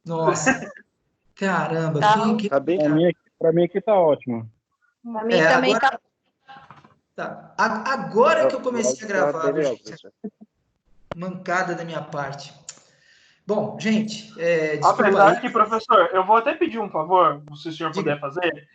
Nossa, caramba, Tá. que Tá bem. Para mim aqui tá ótimo. Pra mim também agora, tá. tá. Agora que eu O comecei a áudio tá gravar, bem viu, legal, gente? professor. Mancada da minha parte. Bom, gente, desculpa aí. Apesar que, professor, eu vou até pedir um favor, se o senhor Diga. puder fazer.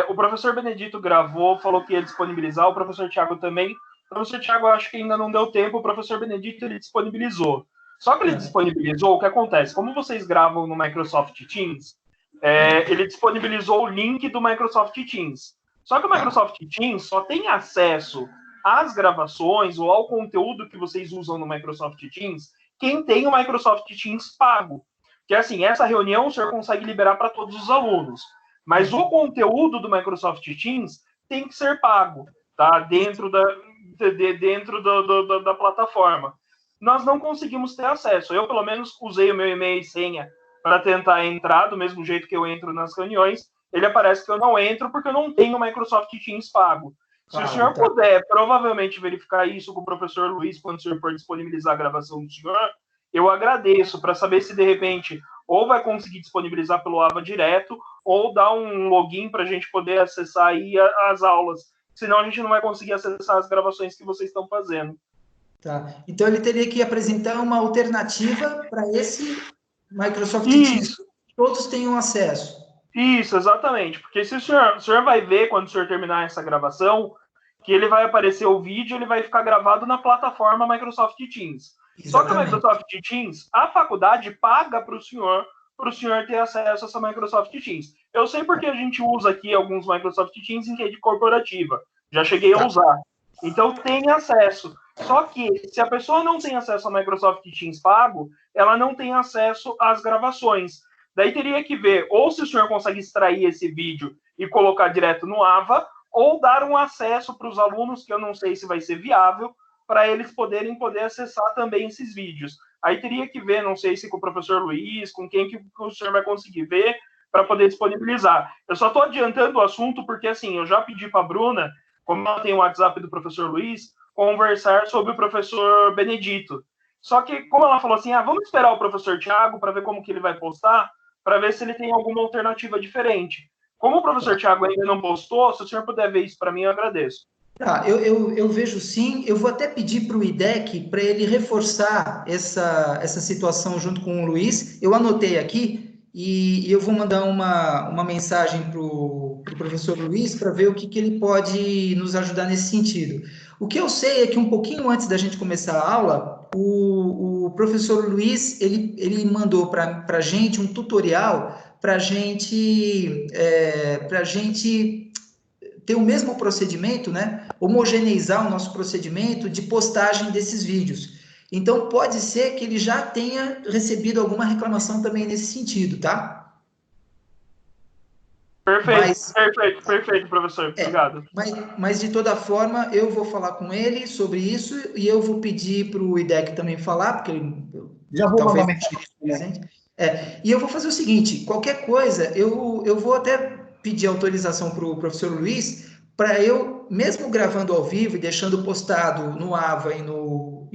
O professor Benedito gravou, falou que ia disponibilizar, o professor Tiago também. O professor Tiago, acho que ainda não deu tempo, o professor Benedito ele disponibilizou. Só que ele disponibilizou, o que acontece? Como vocês gravam no Microsoft Teams, ele disponibilizou o link do Microsoft Teams. Só que o Microsoft Teams só tem acesso às gravações ou ao conteúdo que vocês usam no Microsoft Teams quem tem o Microsoft Teams pago. Que assim, essa reunião o senhor consegue liberar para todos os alunos. Mas o conteúdo do Microsoft Teams tem que ser pago, tá? Dentro da plataforma. Nós não conseguimos ter acesso. Eu, pelo menos, usei o meu e-mail e senha para tentar entrar, do mesmo jeito que eu entro nas reuniões. Ele aparece que eu não entro porque eu não tenho o Microsoft Teams pago. Se o senhor puder provavelmente verificar isso com o professor Luiz, quando o senhor for disponibilizar a gravação do senhor, eu agradeço para saber se de repente ou vai conseguir disponibilizar pelo AVA direto ou dar um login para a gente poder acessar aí as aulas. Senão a gente não vai conseguir acessar as gravações que vocês estão fazendo. Tá. Então ele teria que apresentar uma alternativa para esse Microsoft Teams. Todos tenham acesso. Isso, exatamente. Porque se o senhor vai ver, quando o senhor terminar essa gravação, que ele vai aparecer o vídeo, ele vai ficar gravado na plataforma Microsoft Teams. Exatamente. Só que a Microsoft Teams, a faculdade paga para o senhor ter acesso a essa Microsoft Teams. Eu sei porque a gente usa aqui alguns Microsoft Teams em rede corporativa. Já cheguei a usar. Então tem acesso. Só que se a pessoa não tem acesso a Microsoft Teams pago, ela não tem acesso às gravações. Daí teria que ver ou se o senhor consegue extrair esse vídeo e colocar direto no AVA, ou dar um acesso para os alunos, que eu não sei se vai ser viável, para eles poder acessar também esses vídeos. Aí teria que ver, não sei se com o professor Luiz, com quem que o senhor vai conseguir ver, para poder disponibilizar. Eu só estou adiantando o assunto porque, assim, eu já pedi para a Bruna, como ela tem o WhatsApp do professor Luiz, conversar sobre o professor Benedito. Só que, como ela falou assim, vamos esperar o professor Tiago para ver como que ele vai postar, para ver se ele tem alguma alternativa diferente. Como o professor Tiago ainda não postou, se o senhor puder ver isso para mim, eu agradeço. Tá, eu vejo sim. Eu vou até pedir para o IDEC para ele reforçar essa situação junto com o Luiz. Eu anotei aqui e eu vou mandar uma mensagem para o professor Luiz para ver o que ele pode nos ajudar nesse sentido. O que eu sei é que um pouquinho antes da gente começar a aula, o professor Luiz ele mandou para a gente um tutorial para gente ter o mesmo procedimento, né? Homogeneizar o nosso procedimento de postagem desses vídeos. Então, pode ser que ele já tenha recebido alguma reclamação também nesse sentido, tá? Perfeito, professor. Obrigado. Mas, de toda forma, eu vou falar com ele sobre isso e eu vou pedir para o IDEC também falar, porque ele já vou mandar mensagem. E eu vou fazer o seguinte: qualquer coisa, eu vou até pedir autorização para o professor Luiz, para eu, mesmo gravando ao vivo e deixando postado no AVA e no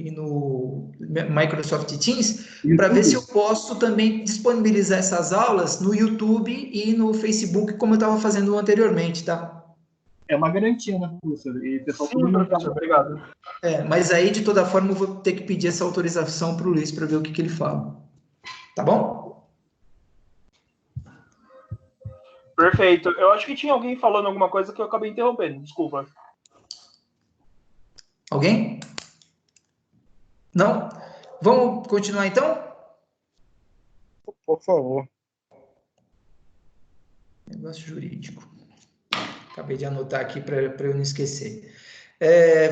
Microsoft Teams, para ver se eu posso também disponibilizar essas aulas no YouTube e no Facebook, como eu estava fazendo anteriormente, tá? É uma garantia, né, professor? E pessoal, sim, professor, obrigado. Mas aí, de toda forma, eu vou ter que pedir essa autorização para o Luiz para ver o que ele fala. Tá bom? Perfeito. Eu acho que tinha alguém falando alguma coisa que eu acabei interrompendo. Desculpa. Alguém? Não? Vamos continuar então? Por favor. Negócio jurídico. Acabei de anotar aqui para eu não esquecer.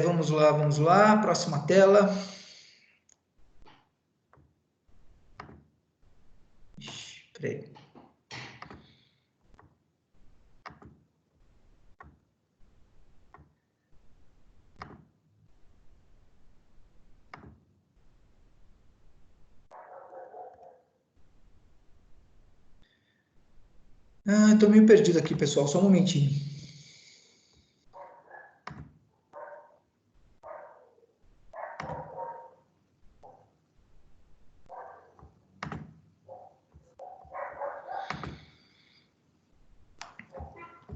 Vamos lá. Próxima tela. Peraí. Estou meio perdido aqui, pessoal. Só um momentinho.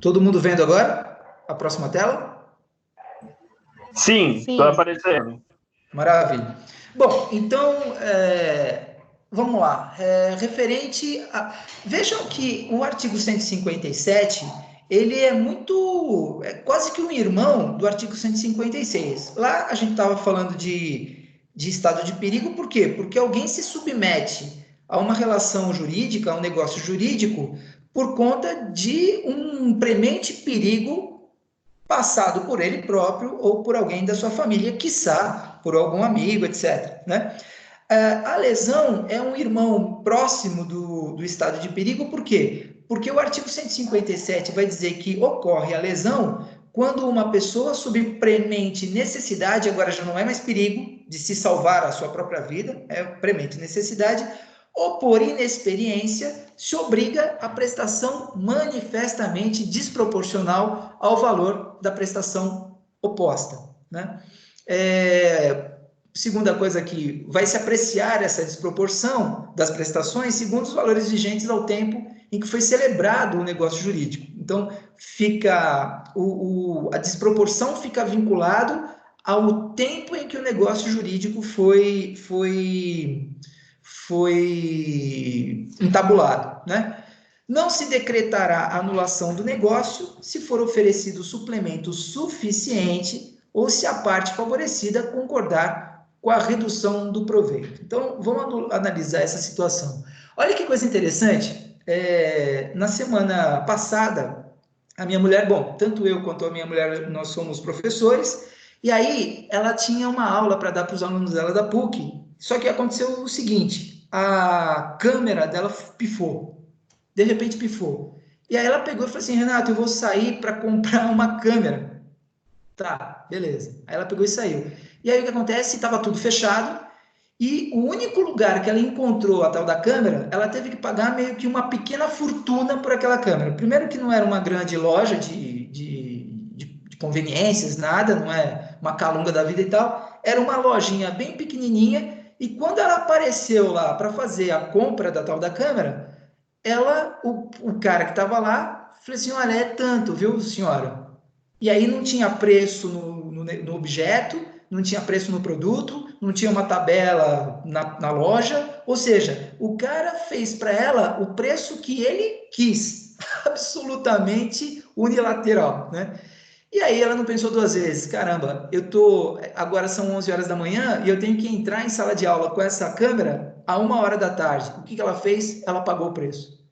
Todo mundo vendo agora? A próxima tela? Sim, está aparecendo. Maravilha. Bom, então, vamos lá. Referente a... Vejam que o artigo 157, ele é quase que um irmão do artigo 156. Lá a gente estava falando de estado de perigo, por quê? Porque alguém se submete a uma relação jurídica, a um negócio jurídico, por conta de um premente perigo passado por ele próprio ou por alguém da sua família, quiçá por algum amigo, etc. Né? A lesão é um irmão próximo do estado de perigo, por quê? Porque o artigo 157 vai dizer que ocorre a lesão quando uma pessoa, sob premente necessidade, agora já não é mais perigo de se salvar a sua própria vida, é premente necessidade, ou por inexperiência, se obriga à prestação manifestamente desproporcional ao valor da prestação oposta. Né? Segunda coisa que vai se apreciar essa desproporção das prestações segundo os valores vigentes ao tempo em que foi celebrado o negócio jurídico. Então, a desproporção fica vinculado ao tempo em que o negócio jurídico foi entabulado, né? Não se decretará anulação do negócio se for oferecido suplemento suficiente ou se a parte favorecida concordar com a redução do proveito. Então, vamos analisar essa situação. Olha que coisa interessante. Na semana passada, a minha mulher, bom, tanto eu quanto a minha mulher, nós somos professores, e aí ela tinha uma aula para dar para os alunos dela da PUC, só que aconteceu o seguinte, a câmera dela pifou, de repente pifou. E aí ela pegou e falou assim, Renato, eu vou sair para comprar uma câmera. Tá, beleza. Aí ela pegou e saiu. E aí o que acontece? Estava tudo fechado, e o único lugar que ela encontrou a tal da câmera, ela teve que pagar meio que uma pequena fortuna por aquela câmera. Primeiro que não era uma grande loja de conveniências, nada, não é uma calunga da vida e tal, era uma lojinha bem pequenininha, e quando ela apareceu lá para fazer a compra da tal da câmera, o cara que estava lá, falou assim, olha, é tanto, viu, senhora? E aí não tinha preço no objeto, não tinha preço no produto, não tinha uma tabela na loja, ou seja, o cara fez para ela o preço que ele quis, absolutamente unilateral, né? E aí ela não pensou duas vezes, caramba, agora são 11 horas da manhã e eu tenho que entrar em sala de aula com essa câmera a 1 hora da tarde. O que ela fez? Ela pagou o preço.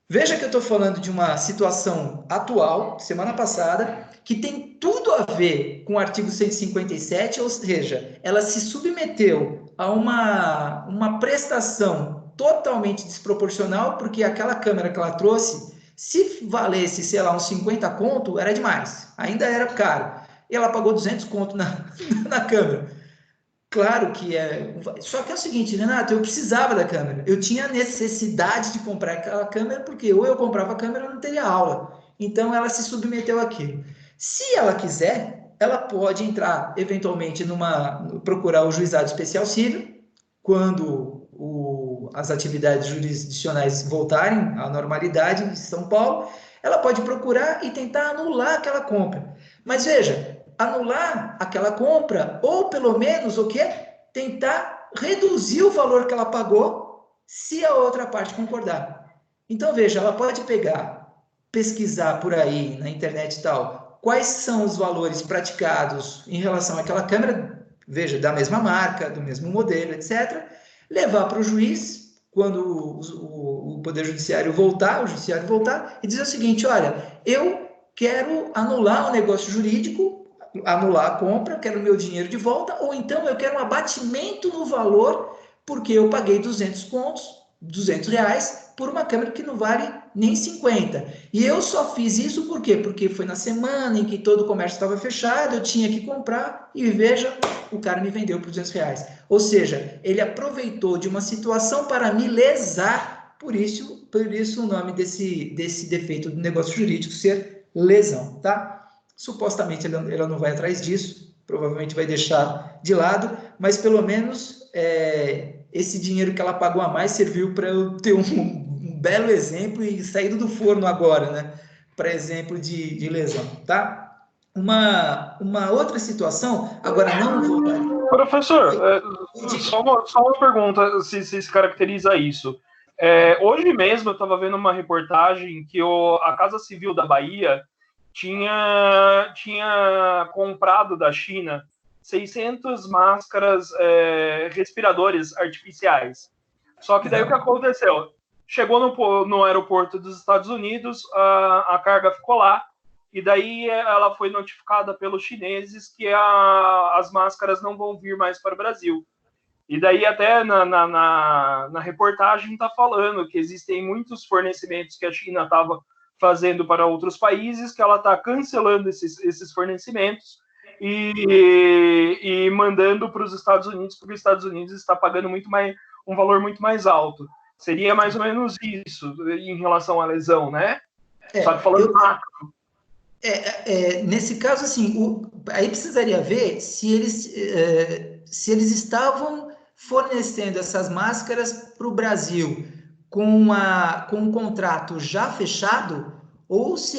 Veja que eu estou falando de uma situação atual, semana passada, que tem tudo a ver com o artigo 157, ou seja, ela se submeteu a uma prestação totalmente desproporcional, porque aquela câmera que ela trouxe, se valesse, sei lá, uns 50 conto, era demais, ainda era caro. E ela pagou 200 conto na câmera. Claro que é. Só que é o seguinte, Renato, eu precisava da câmera. Eu tinha necessidade de comprar aquela câmera, porque ou eu comprava a câmera ou não teria aula. Então ela se submeteu àquilo. Se ela quiser, ela pode entrar eventualmente procurar o juizado especial civil, quando as atividades jurisdicionais voltarem à normalidade em São Paulo, ela pode procurar e tentar anular aquela compra. Mas veja, anular aquela compra, ou pelo menos o quê? Tentar reduzir o valor que ela pagou, se a outra parte concordar. Então, veja, ela pode pesquisar por aí na internet e tal, quais são os valores praticados em relação àquela câmera, veja, da mesma marca, do mesmo modelo, etc., levar para o juiz, quando o Poder Judiciário voltar, e dizer o seguinte, olha, eu quero anular o negócio jurídico, anular a compra, quero o meu dinheiro de volta, ou então eu quero um abatimento no valor, porque eu paguei 200 reais por uma câmera que não vale nem 50. E eu só fiz isso por quê? Porque foi na semana em que todo o comércio estava fechado, eu tinha que comprar, e veja, o cara me vendeu por 200 reais. Ou seja, ele aproveitou de uma situação para me lesar, por isso o nome desse defeito do negócio jurídico ser lesão, tá? Supostamente ela não vai atrás disso, provavelmente vai deixar de lado, mas pelo menos esse dinheiro que ela pagou a mais serviu para eu ter um belo exemplo e saído do forno agora, né? para exemplo de lesão, tá? Uma outra situação, agora não voltaria. Professor, só uma pergunta, se caracteriza isso. Hoje mesmo eu estava vendo uma reportagem que a Casa Civil da Bahia tinha comprado da China 600 máscaras respiradores artificiais. Só que daí o que aconteceu? Chegou no aeroporto dos Estados Unidos, a carga ficou lá, e daí ela foi notificada pelos chineses que as máscaras não vão vir mais para o Brasil. E daí até na reportagem está falando que existem muitos fornecimentos que a China estava fazendo para outros países, que ela está cancelando esses fornecimentos e mandando para os Estados Unidos, porque os Estados Unidos está pagando um valor muito mais alto. Seria mais ou menos isso em relação à lesão, né? Só que falando macro. Nesse caso, assim, aí precisaria ver se eles estavam fornecendo essas máscaras para o Brasil com um contrato já fechado, ou se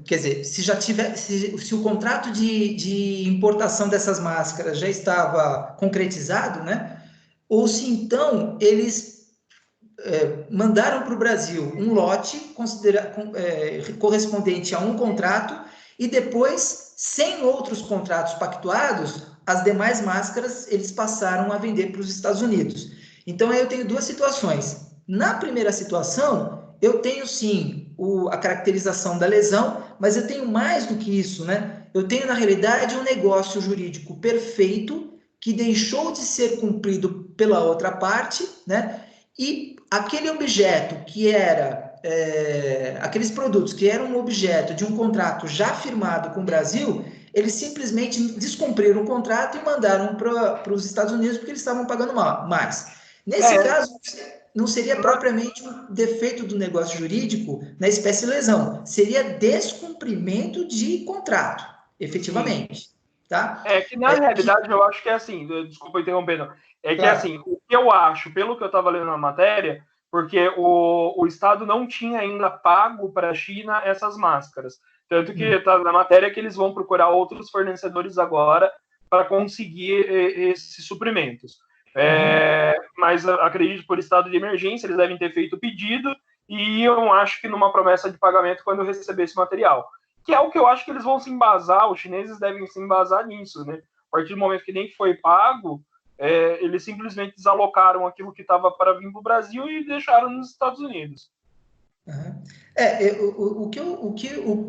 quer dizer, se o contrato de importação dessas máscaras já estava concretizado, né? Ou se então eles mandaram para o Brasil um lote correspondente a um contrato e depois, sem outros contratos pactuados, as demais máscaras eles passaram a vender para os Estados Unidos. Então, aí eu tenho duas situações. Na primeira situação, eu tenho sim a caracterização da lesão, mas eu tenho mais do que isso, né? Eu tenho, na realidade, um negócio jurídico perfeito que deixou de ser cumprido pela outra parte, né? E aquele objeto que era, aqueles produtos que eram objeto de um contrato já firmado com o Brasil, eles simplesmente descumpriram o contrato e mandaram para os Estados Unidos porque eles estavam pagando mais. Nesse caso, não seria propriamente um defeito do negócio jurídico na espécie lesão, seria descumprimento de contrato, efetivamente. Tá? Que na realidade eu acho que é assim, desculpa interrompendo, que assim, o que eu acho, pelo que eu estava lendo na matéria, porque o Estado não tinha ainda pago para a China essas máscaras. Tanto que está na matéria que eles vão procurar outros fornecedores agora para conseguir esses suprimentos. Mas acredito por estado de emergência, eles devem ter feito o pedido e eu acho que numa promessa de pagamento quando eu receber esse material. Que é o que eu acho que eles vão se embasar, os chineses devem se embasar nisso, né? A partir do momento que nem foi pago, eles simplesmente desalocaram aquilo que estava para vir para o Brasil e deixaram nos Estados Unidos.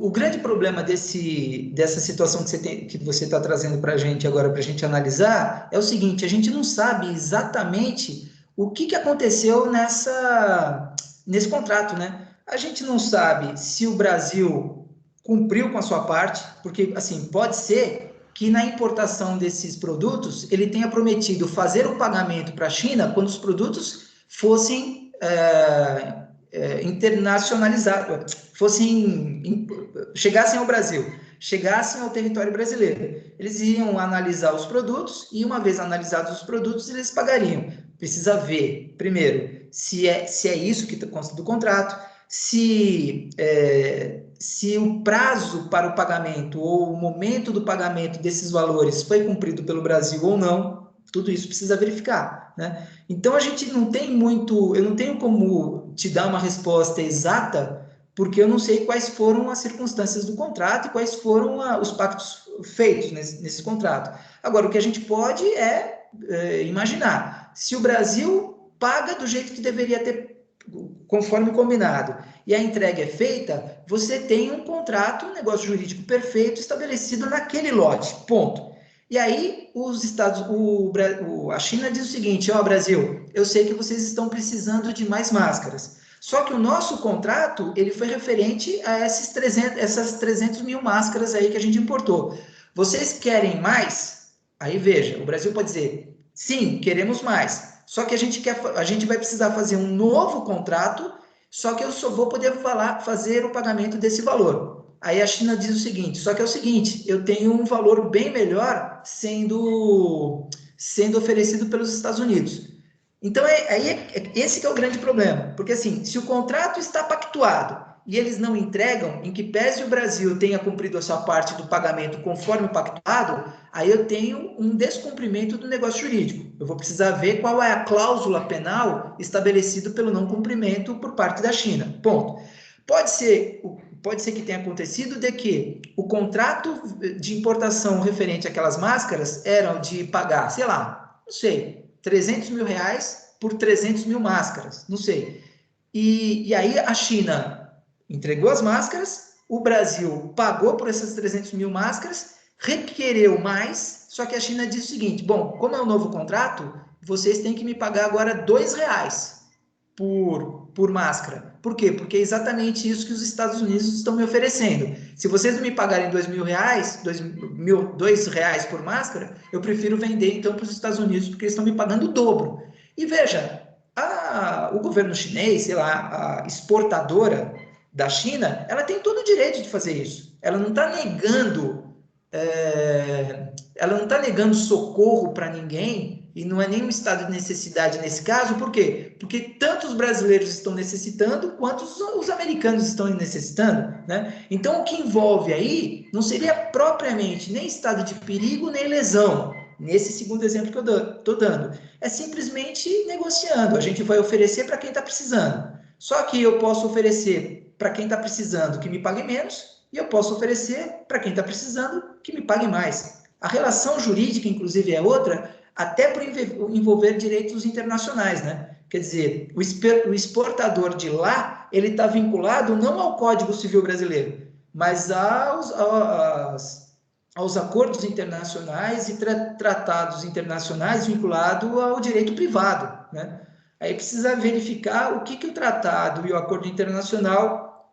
O grande problema dessa situação que você está trazendo para a gente agora, para a gente analisar, é o seguinte: a gente não sabe exatamente o que aconteceu nesse contrato, né? A gente não sabe se o Brasil cumpriu com a sua parte, porque, assim, pode ser que na importação desses produtos ele tenha prometido fazer o pagamento para a China quando os produtos fossem internacionalizados, chegassem ao Brasil, chegassem ao território brasileiro. Eles iam analisar os produtos e, uma vez analisados os produtos, eles pagariam. Precisa ver, primeiro, se é isso que consta do contrato, se o prazo para o pagamento ou o momento do pagamento desses valores foi cumprido pelo Brasil ou não, tudo isso precisa verificar, né? Então, a gente não tem eu não tenho como te dar uma resposta exata, porque eu não sei quais foram as circunstâncias do contrato e quais foram os pactos feitos nesse contrato. Agora, o que a gente pode imaginar, se o Brasil paga do jeito que deveria ter, conforme combinado, e a entrega é feita, você tem um contrato, um negócio jurídico perfeito estabelecido naquele lote, ponto. E aí a China diz o seguinte: Brasil, eu sei que vocês estão precisando de mais máscaras, só que o nosso contrato ele foi referente a essas 300 mil máscaras aí que a gente importou. Vocês querem mais? Aí veja, o Brasil pode dizer, sim, queremos mais. Só que a gente vai precisar fazer um novo contrato, só que eu só vou poder fazer o pagamento desse valor. Aí a China diz o seguinte, só que é o seguinte, eu tenho um valor bem melhor sendo oferecido pelos Estados Unidos. Então, esse que é o grande problema, porque assim, se o contrato está pactuado e eles não entregam, em que pese o Brasil tenha cumprido a sua parte do pagamento conforme pactuado, aí eu tenho um descumprimento do negócio jurídico. Eu vou precisar ver qual é a cláusula penal estabelecida pelo não cumprimento por parte da China. Ponto. Pode ser que tenha acontecido de que o contrato de importação referente àquelas máscaras era de pagar, sei lá, não sei, 300 mil reais por 300 mil máscaras, não sei. E aí a China entregou as máscaras, o Brasil pagou por essas 300 mil máscaras, requereu mais, só que a China disse o seguinte, bom, como é um novo contrato, vocês têm que me pagar agora R$ 2 por máscara. Por quê? Porque é exatamente isso que os Estados Unidos estão me oferecendo. Se vocês não me pagarem R$ 2 por máscara, eu prefiro vender então para os Estados Unidos, porque eles estão me pagando o dobro. E veja, o governo chinês, sei lá, a exportadora da China, ela tem todo o direito de fazer isso. Ela não está negando socorro para ninguém, e não é nenhum estado de necessidade nesse caso. Por quê? Porque tanto os brasileiros estão necessitando, quanto os americanos estão necessitando, né? Então, o que envolve aí não seria propriamente nem estado de perigo, nem lesão, nesse segundo exemplo que eu estou dando. É simplesmente negociando. A gente vai oferecer para quem está precisando. Só que eu posso oferecer para quem está precisando que me pague menos, e eu posso oferecer para quem está precisando que me pague mais. A relação jurídica, inclusive, é outra, até por envolver direitos internacionais, né? Quer dizer, o exportador de lá, ele está vinculado não ao Código Civil brasileiro, mas aos acordos internacionais e tratados internacionais vinculados ao direito privado, né? Aí precisa verificar o que o tratado e o acordo internacional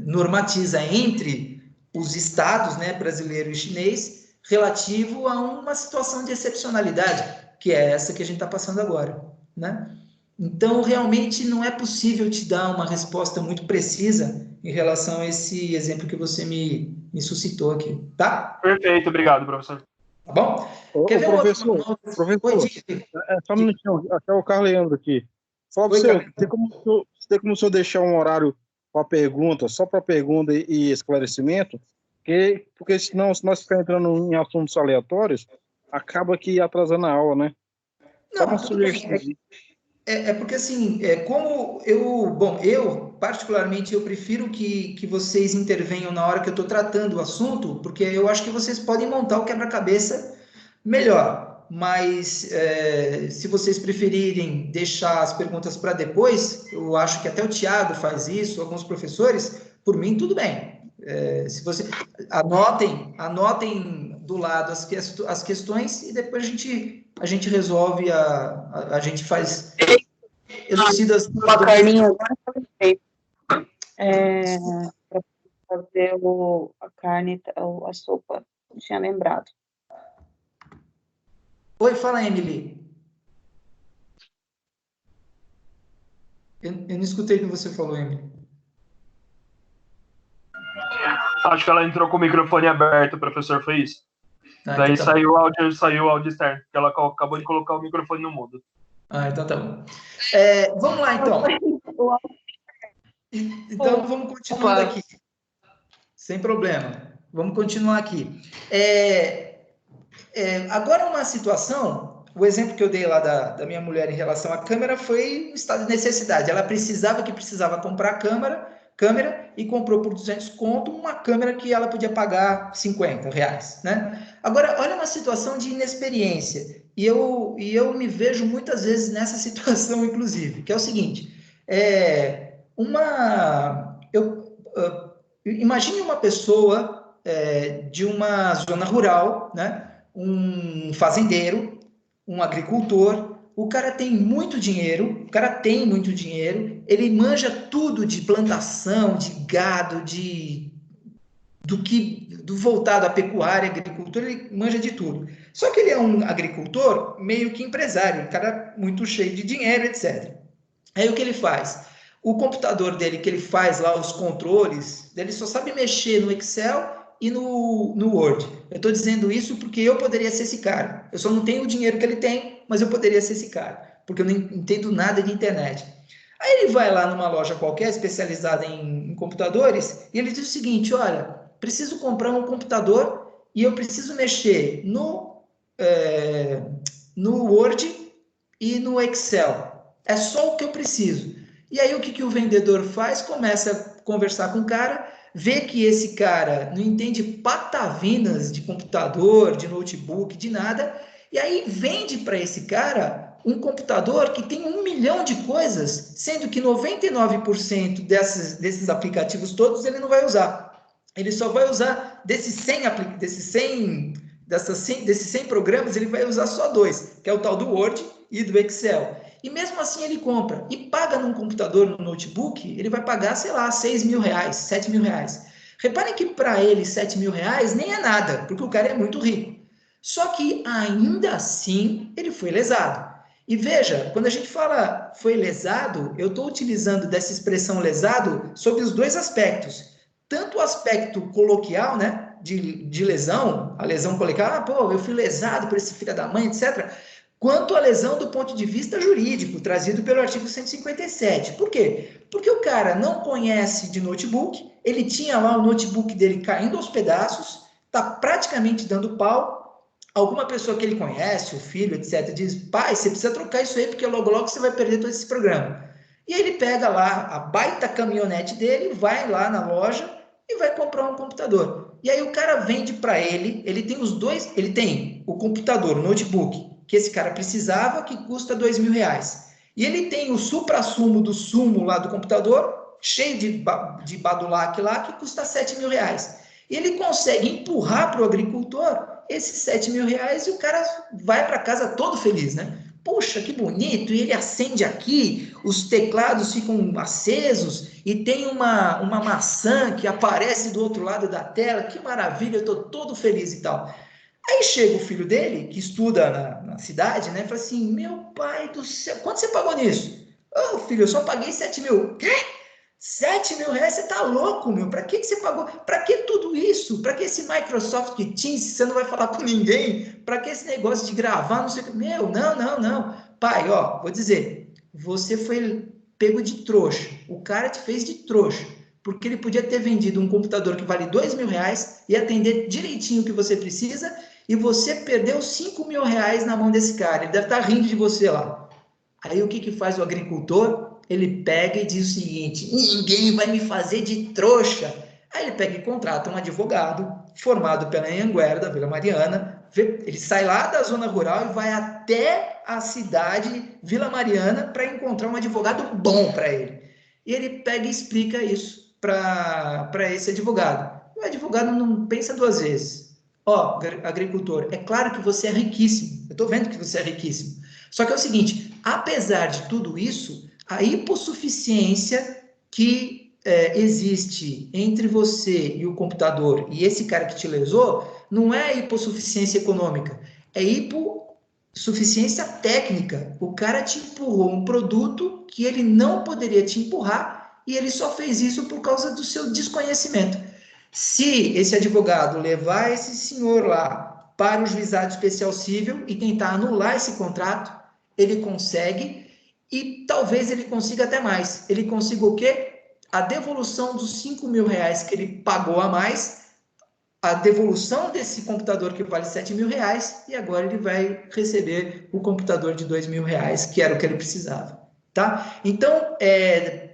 normatiza entre os estados, né, brasileiro e chinês, relativo a uma situação de excepcionalidade, que é essa que a gente está passando agora, né? Então, realmente não é possível te dar uma resposta muito precisa em relação a esse exemplo que você me suscitou aqui, tá? Perfeito, obrigado, professor. Tá bom? Quer ver professor, só um minutinho, até o Carlos Leandro aqui. Fala para o senhor, tem como o senhor deixar um horário para pergunta, só para pergunta e esclarecimento? Porque senão, se nós ficarmos entrando em assuntos aleatórios, acaba que atrasando a aula, né? Não, tudo bem. Porque assim, como eu particularmente, eu prefiro que vocês intervenham na hora que eu estou tratando o assunto, porque eu acho que vocês podem montar o quebra-cabeça melhor. Mas se vocês preferirem deixar as perguntas para depois, eu acho que até o Tiago faz isso, alguns professores, por mim tudo bem. Se você anotem do lado as questões e depois a gente resolve, a gente faz elucida as uma carninha agora para fazer a carne, a sopa, não tinha lembrado. Oi, fala, Emily. Eu não escutei o que você falou, Emily. Acho que ela entrou com o microfone aberto, o professor foi isso. Daí então saiu o áudio externo, porque ela acabou de colocar o microfone no mudo. Então tá bom. Vamos lá, então. Então, vamos continuando aqui. Sem problema. Vamos continuar aqui. Agora, uma situação, o exemplo que eu dei lá da minha mulher em relação à câmera foi um estado de necessidade. Ela precisava comprar a câmera e comprou por 200 conto uma câmera que ela podia pagar R$50, né? Agora, olha uma situação de inexperiência, e eu me vejo muitas vezes nessa situação, inclusive, que é o seguinte, imagine uma pessoa de uma zona rural, né? Um fazendeiro, um agricultor. O cara tem muito dinheiro, ele manja tudo de plantação, de gado, do voltado à pecuária, agricultura, ele manja de tudo. Só que ele é um agricultor meio que empresário, um cara muito cheio de dinheiro, etc. Aí o que ele faz? O computador dele, que ele faz lá os controles, ele só sabe mexer no Excel e no Word. Eu estou dizendo isso porque eu poderia ser esse cara. Eu só não tenho o dinheiro que ele tem, mas eu poderia ser esse cara, porque eu não entendo nada de internet. Aí ele vai lá numa loja qualquer, especializada em computadores, e ele diz o seguinte, olha, preciso comprar um computador e eu preciso mexer no Word e no Excel. É só o que eu preciso. E aí o que o vendedor faz? Começa a conversar com o cara, vê que esse cara não entende patavinas de computador, de notebook, de nada, e aí vende para esse cara um computador que tem 1 milhão de coisas, sendo que 99% desses aplicativos todos ele não vai usar. Ele só vai usar desses 100 programas, ele vai usar só 2, que é o tal do Word e do Excel. E mesmo assim ele compra e paga num computador, no notebook, ele vai pagar, sei lá, 6 mil reais, 7 mil reais. Reparem que para ele 7 mil reais nem é nada, porque o cara é muito rico. Só que ainda assim ele foi lesado. E veja, quando a gente fala foi lesado, eu estou utilizando dessa expressão lesado sobre os dois aspectos. Tanto o aspecto coloquial, né, de lesão, a lesão coloquial, pô, eu fui lesado por esse filho da mãe, etc., quanto a lesão do ponto de vista jurídico, trazido pelo artigo 157. Por quê? Porque o cara não conhece de notebook, ele tinha lá o notebook dele caindo aos pedaços, está praticamente dando pau, alguma pessoa que ele conhece, o filho, etc., diz, pai, você precisa trocar isso aí, porque logo, logo você vai perder todo esse programa. E ele pega lá a baita caminhonete dele, vai lá na loja e vai comprar um computador. E aí o cara vende para ele tem os dois, ele tem o computador, o notebook, que esse cara precisava, que custa 2 mil reais. E ele tem o supra-sumo do sumo lá do computador, cheio de badulac lá, que custa 7 mil reais. E ele consegue empurrar para o agricultor esses 7 mil reais e o cara vai para casa todo feliz, né? Poxa, que bonito, e ele acende aqui, os teclados ficam acesos e tem uma maçã que aparece do outro lado da tela, que maravilha, eu estou todo feliz e tal. Aí chega o filho dele, que estuda na cidade, né? Fala assim, meu pai do céu, quanto você pagou nisso? Ô, filho, eu só paguei 7 mil. Quê? 7 mil reais? Você tá louco, meu? Para que você pagou? Para que tudo isso? Para que esse Microsoft Teams, se você não vai falar com ninguém? Para que esse negócio de gravar, não sei o que? Meu, não. Pai, ó, vou dizer, você foi pego de trouxa. O cara te fez de trouxa. Porque ele podia ter vendido um computador que vale 2 mil reais e atender direitinho o que você precisa e você perdeu 5 mil reais na mão desse cara. Ele deve estar rindo de você lá. Aí o que faz o agricultor? Ele pega e diz o seguinte, ninguém vai me fazer de trouxa. Aí ele pega e contrata um advogado formado pela Anhanguera, da Vila Mariana. Ele sai lá da zona rural e vai até a cidade Vila Mariana para encontrar um advogado bom para ele. E ele pega e explica isso para esse advogado. O advogado não pensa duas vezes. Ó, agricultor, é claro que você é riquíssimo. Eu estou vendo que você é riquíssimo. Só que é o seguinte, apesar de tudo isso, a hipossuficiência que existe entre você e o computador e esse cara que te lesou, não é hipossuficiência econômica, é hipossuficiência técnica. O cara te empurrou um produto que ele não poderia te empurrar e ele só fez isso por causa do seu desconhecimento. Se esse advogado levar esse senhor lá para o juizado especial civil e tentar anular esse contrato, ele consegue e talvez ele consiga até mais. Ele consiga o quê? A devolução dos 5 mil reais que ele pagou a mais, a devolução desse computador que vale 7 mil reais e agora ele vai receber o computador de 2 mil reais, que era o que ele precisava. Tá? Então,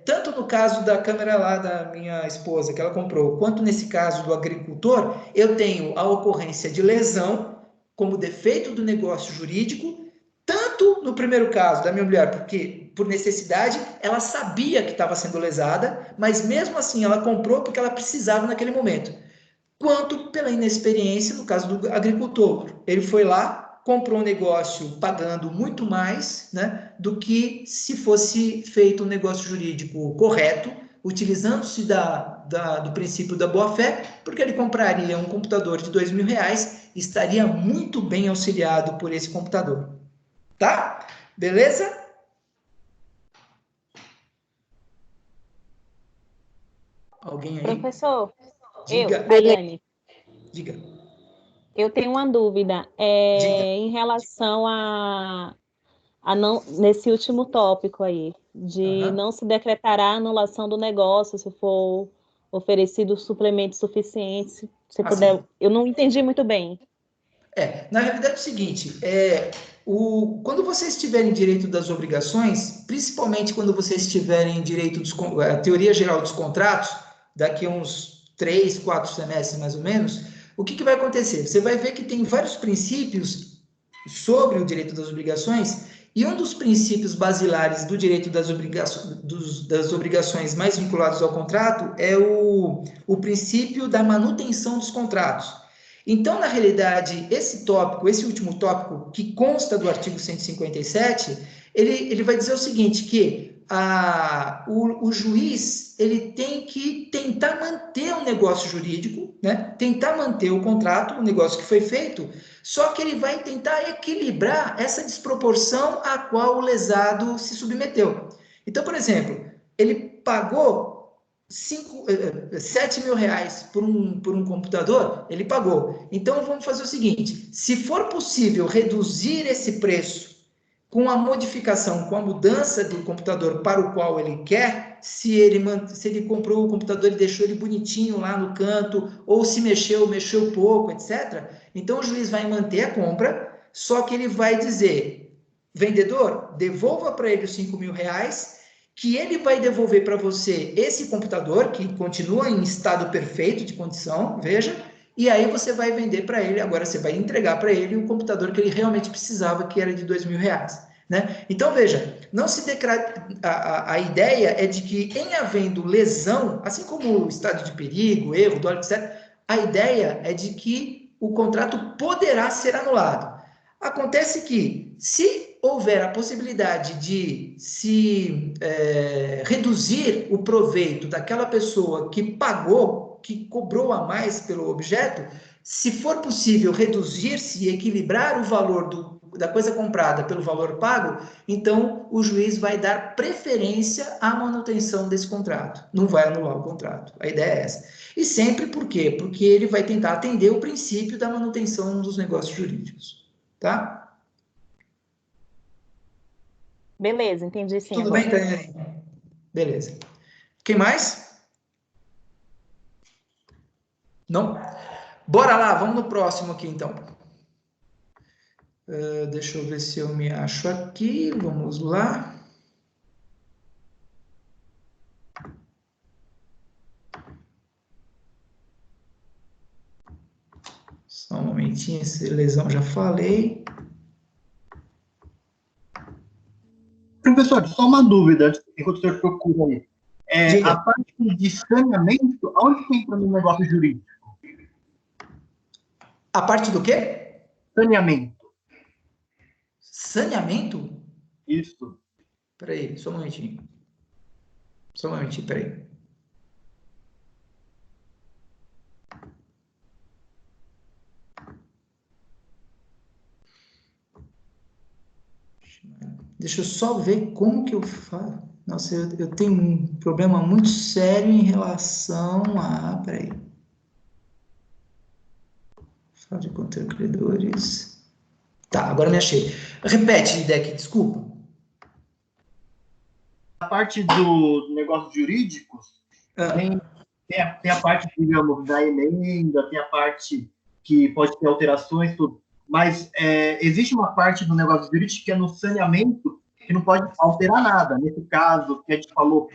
tanto no caso da câmera lá da minha esposa, que ela comprou, quanto nesse caso do agricultor, eu tenho a ocorrência de lesão como defeito do negócio jurídico, tanto no primeiro caso da minha mulher, porque por necessidade, ela sabia que estava sendo lesada, mas mesmo assim ela comprou porque ela precisava naquele momento, quanto pela inexperiência no caso do agricultor. Ele foi lá, comprou um negócio pagando muito mais, né, do que se fosse feito um negócio jurídico correto, utilizando-se do princípio da boa-fé, porque ele compraria um computador de 2 mil reais e estaria muito bem auxiliado por esse computador. Tá? Beleza? Alguém aí? Professor, Diga. Daiane, Diga. eu tenho uma dúvida Diga. em relação nesse último tópico aí, de não se decretará a anulação do negócio se for oferecido suplemento suficiente. Se puder, sim. eu não entendi muito bem. Na realidade é o seguinte, quando vocês tiverem direito das obrigações, principalmente quando vocês tiverem direito a teoria geral dos contratos, daqui a uns 3, 4 semestres mais ou menos, o que vai acontecer? Você vai ver que tem vários princípios sobre o direito das obrigações, e um dos princípios basilares do direito das obrigações mais vinculados ao contrato é o princípio da manutenção dos contratos. Então, na realidade, esse último tópico, que consta do artigo 157, ele vai dizer o seguinte, que o juiz ele tem que tentar manter o negócio jurídico, né? Tentar manter o contrato, o negócio que foi feito, só que ele vai tentar equilibrar essa desproporção a qual o lesado se submeteu. Então, por exemplo, ele pagou 7 mil reais por um computador, ele pagou. Então, vamos fazer o seguinte, se for possível reduzir esse preço com a modificação, com a mudança do computador para o qual ele quer, se ele comprou o computador e deixou ele bonitinho lá no canto, ou se mexeu pouco, etc., então o juiz vai manter a compra, só que ele vai dizer, vendedor, devolva para ele os 5 mil reais, que ele vai devolver para você esse computador, que continua em estado perfeito de condição, veja, e aí você vai vender para ele, agora você vai entregar para ele o computador que ele realmente precisava, que era de 2 mil reais. Né? Então, veja, não se a ideia é de que, em havendo lesão, assim como o estado de perigo, erro, dolo, etc., a ideia é de que o contrato poderá ser anulado. Acontece que, se houver a possibilidade de se reduzir o proveito daquela pessoa que pagou, que cobrou a mais pelo objeto, se for possível reduzir-se e equilibrar o valor da coisa comprada pelo valor pago, então o juiz vai dar preferência à manutenção desse contrato, não vai anular o contrato. A ideia é essa. E sempre por quê? Porque ele vai tentar atender o princípio da manutenção dos negócios jurídicos. Tá? Beleza, entendi sim. Tudo agora. bem, Tânia? Beleza. Quem mais? Não? Bora lá, vamos no próximo aqui, então. Deixa eu ver se eu me acho aqui. Vamos lá. Só um momentinho, essa lesão já falei. Professor, só uma dúvida, enquanto o senhor procura aí. A parte de saneamento, onde que entra no negócio jurídico? A parte do quê? Saneamento. Saneamento? Isso. Peraí, só um momentinho. Peraí. Deixa eu só ver como que eu faço. Nossa, eu tenho um problema muito sério em relação a... Peraí. Fala de contra credores. Tá, agora me achei. Repete, Deck, desculpa. A parte do negócio jurídico, tem a parte, digamos, da emenda, tem a parte que pode ter alterações, tudo. Mas existe uma parte do negócio jurídico que é no saneamento, que não pode alterar nada. Nesse caso, que a gente falou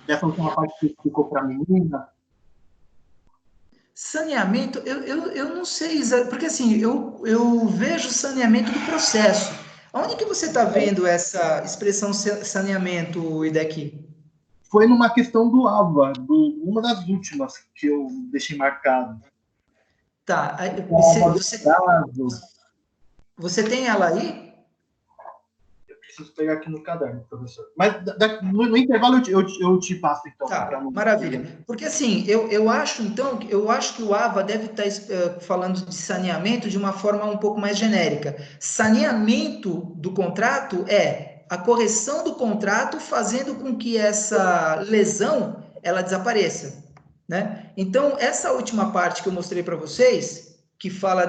dessa última parte que ficou para a menina. Saneamento, eu não sei, porque assim, eu vejo saneamento do processo. Onde que você está vendo essa expressão saneamento, Ideki? Foi numa questão do AVA, uma das últimas que eu deixei marcado. Tá, você tem ela aí? Eu preciso pegar aqui no caderno, professor. Mas no intervalo eu te passo, então. Tá, maravilha. Porque assim, eu acho que o AVA deve estar falando de saneamento de uma forma um pouco mais genérica. Saneamento do contrato é a correção do contrato fazendo com que essa lesão ela desapareça, né? Então, essa última parte que eu mostrei para vocês, que fala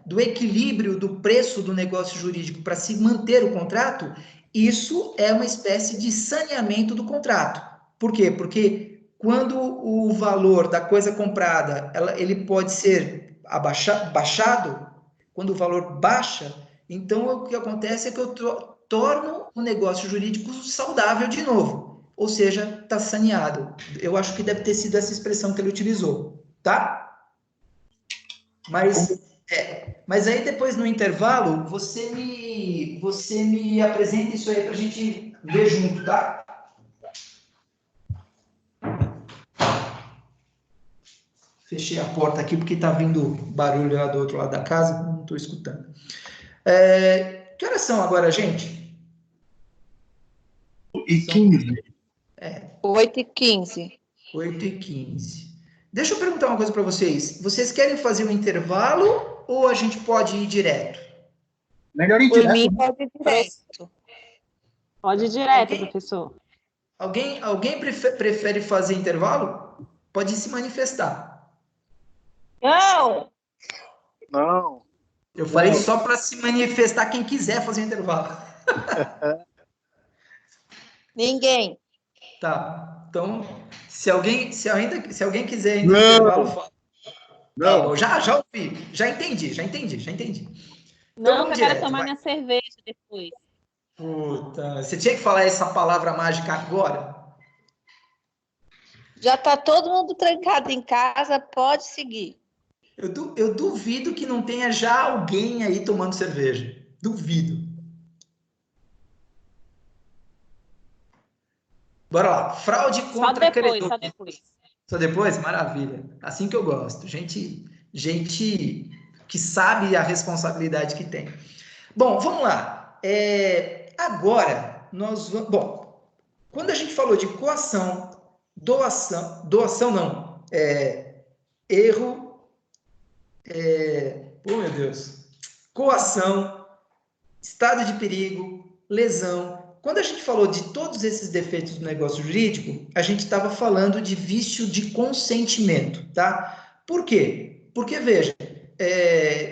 do equilíbrio do preço do negócio jurídico para se manter o contrato, isso é uma espécie de saneamento do contrato. Por quê? Porque quando o valor da coisa comprada, ele pode ser baixado, quando o valor baixa, então o que acontece é que eu torno o negócio jurídico saudável de novo, ou seja, está saneado. Eu acho que deve ter sido essa expressão que ele utilizou, tá? Mas aí depois no intervalo, você me apresenta isso aí para a gente ver junto, tá? Fechei a porta aqui porque está vindo barulho lá do outro lado da casa, não estou escutando. Que horas são agora, gente? 8h15. 8h15. 8h15. Deixa eu perguntar uma coisa para vocês. Vocês querem fazer um intervalo ou a gente pode ir direto? Melhor ir Por direto. mim, pode ir direto. Pode ir direto, professor. Alguém prefere fazer intervalo? Pode se manifestar. Não! Não. Eu falei só para se manifestar quem quiser fazer intervalo. Ninguém. Tá. Então, se alguém quiser ir no intervalo, fala. Não. Tá, já ouvi. Já entendi. Então, Não, vamos eu quero direto, tomar vai. minha cerveja depois. Puta, você tinha que falar essa palavra mágica agora? Já está todo mundo trancado em casa, pode seguir. Eu duvido que não tenha já alguém aí tomando cerveja. Duvido. Bora lá. Fraude contra credores. Só depois. Só depois? Maravilha. Assim que eu gosto. Gente que sabe a responsabilidade que tem. Bom, vamos lá. Agora, nós vamos... Bom, quando a gente falou de coação, doação não, erro, oh meu Deus, coação, estado de perigo, lesão. Quando a gente falou de todos esses defeitos do negócio jurídico, a gente estava falando de vício de consentimento, tá? Por quê? Porque, veja,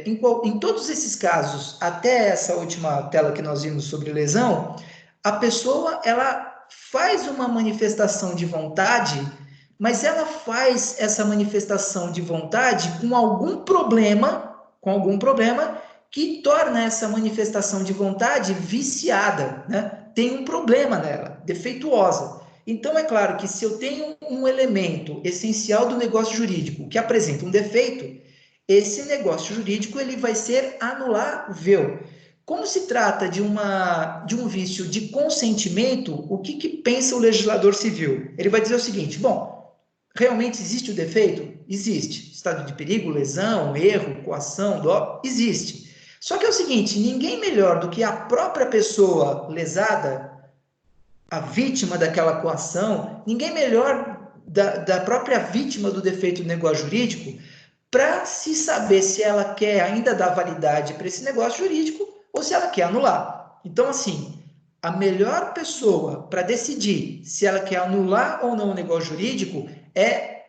em todos esses casos, até essa última tela que nós vimos sobre lesão, a pessoa, ela faz uma manifestação de vontade, mas ela faz essa manifestação de vontade com algum problema que torna essa manifestação de vontade viciada, né? Tem um problema nela, defeituosa. Então, é claro que se eu tenho um elemento essencial do negócio jurídico que apresenta um defeito, esse negócio jurídico ele vai ser anulável. Como se trata de um vício de consentimento, o que pensa o legislador civil? Ele vai dizer o seguinte, bom, realmente existe o defeito? Existe. Estado de perigo, lesão, erro, coação, dó, existe. Só que é o seguinte, ninguém melhor do que a própria pessoa lesada, a vítima daquela coação, ninguém melhor da própria vítima do defeito do negócio jurídico para se saber se ela quer ainda dar validade para esse negócio jurídico ou se ela quer anular. Então, assim, a melhor pessoa para decidir se ela quer anular ou não o negócio jurídico é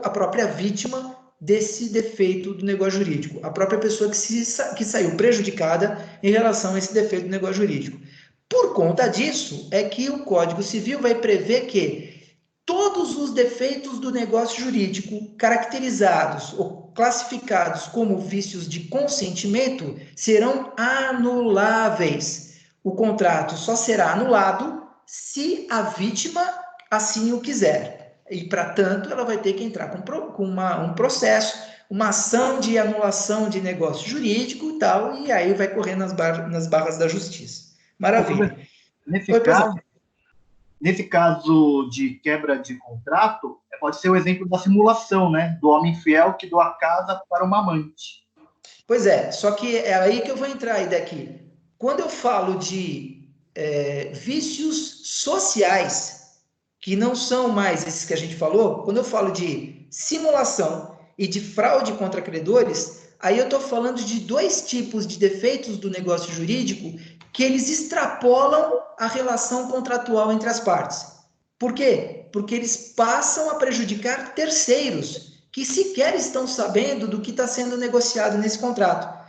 a própria vítima desse defeito do negócio jurídico, a própria pessoa que saiu prejudicada em relação a esse defeito do negócio jurídico. Por conta disso, é que o Código Civil vai prever que todos os defeitos do negócio jurídico caracterizados ou classificados como vícios de consentimento serão anuláveis. O contrato só será anulado se a vítima assim o quiser. E, para tanto, ela vai ter que entrar com um processo, uma ação de anulação de negócio jurídico e tal, e aí vai correr nas barras da justiça. Maravilha. Nesse caso de quebra de contrato, pode ser o exemplo da simulação, né? Do homem fiel que doa a casa para uma amante. Pois é, só que é aí que eu vou entrar aí daqui. Quando eu falo de vícios sociais, que não são mais esses que a gente falou, quando eu falo de simulação e de fraude contra credores, aí eu estou falando de dois tipos de defeitos do negócio jurídico que eles extrapolam a relação contratual entre as partes. Por quê? Porque eles passam a prejudicar terceiros. que sequer estão sabendo do que está sendo negociado nesse contrato.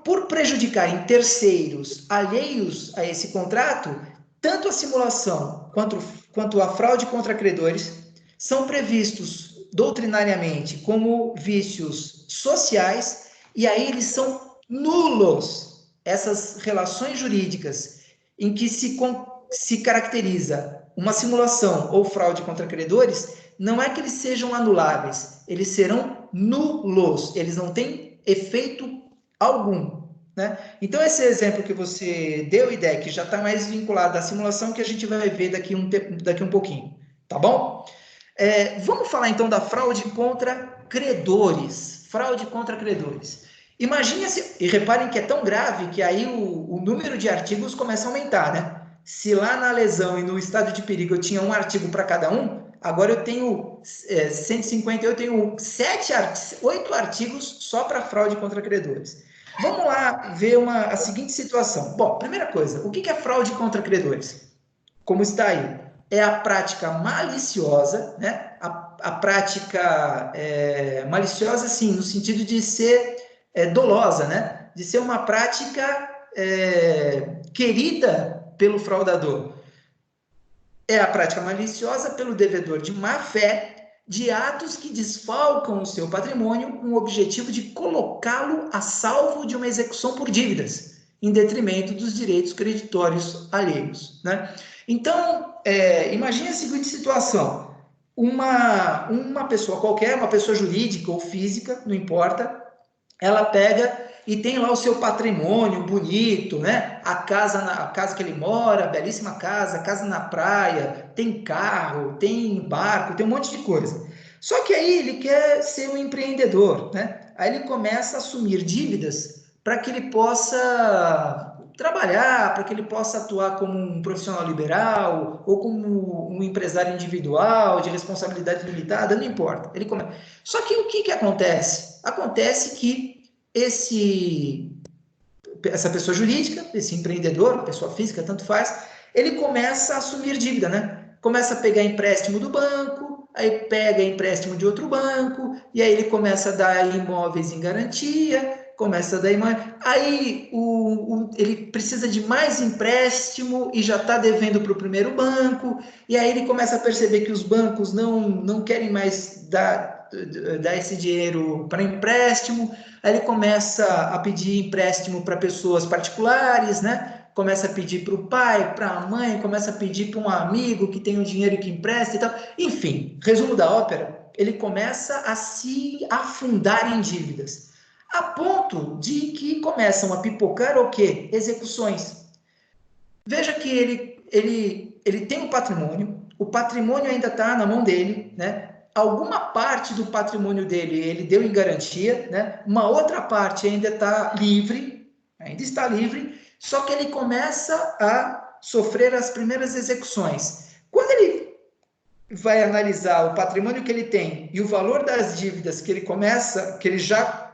Por prejudicarem terceiros alheios a esse contrato, tanto a simulação quanto a fraude contra credores são previstos doutrinariamente como vícios sociais, e aí eles são nulos. Essas relações jurídicas em que se caracteriza uma simulação ou fraude contra credores, não é que eles sejam anuláveis, eles serão nulos, eles não têm efeito algum, né? Então, esse exemplo que você deu, IDEC, já está mais vinculado à simulação, que a gente vai ver daqui um pouquinho, tá bom? Vamos falar, então, da fraude contra credores. Fraude contra credores. Imagine-se, e reparem que é tão grave que aí o número de artigos começa a aumentar, né? Se lá na lesão e no estado de perigo eu tinha um artigo para cada um, agora eu tenho 150, eu tenho 8 artigos só para fraude contra credores. Vamos lá ver a seguinte situação. Bom, primeira coisa, o que é fraude contra credores? Como está aí? É a prática maliciosa, né? A prática maliciosa, sim, no sentido de ser dolosa, né? De ser uma prática querida pelo fraudador. É a prática maliciosa pelo devedor de má-fé de atos que desfalcam o seu patrimônio com o objetivo de colocá-lo a salvo de uma execução por dívidas, em detrimento dos direitos creditórios alheios, né? Então, imagine a seguinte situação. Uma pessoa qualquer, uma pessoa jurídica ou física, não importa, ela pega e tem lá o seu patrimônio bonito, né? A casa que ele mora, belíssima casa na praia, tem carro, tem barco, tem um monte de coisa. Só que aí ele quer ser um empreendedor, né? Aí ele começa a assumir dívidas para que ele possa trabalhar, para que ele possa atuar como um profissional liberal ou como um empresário individual de responsabilidade limitada, não importa. Ele começa. Só que o que acontece? Acontece que essa pessoa jurídica, esse empreendedor, pessoa física, tanto faz, ele começa a assumir dívida, né? Começa a pegar empréstimo do banco, aí pega empréstimo de outro banco, e aí ele começa a dar imóveis em garantia, começa a dar imóveis, aí ele precisa de mais empréstimo e já está devendo para o primeiro banco, e aí ele começa a perceber que os bancos não querem mais dar esse dinheiro para empréstimo, aí ele começa a pedir empréstimo para pessoas particulares, né? Começa a pedir para o pai, para a mãe, começa a pedir para um amigo que tem um dinheiro que empresta e tal. Enfim, resumo da ópera, ele começa a se afundar em dívidas, a ponto de que começam a pipocar o quê? Execuções. Veja que ele tem um patrimônio, o patrimônio ainda está na mão dele, né? Alguma parte do patrimônio dele ele deu em garantia, né? Uma outra parte ainda está livre, só que ele começa a sofrer as primeiras execuções. Quando ele vai analisar o patrimônio que ele tem e o valor das dívidas que ele já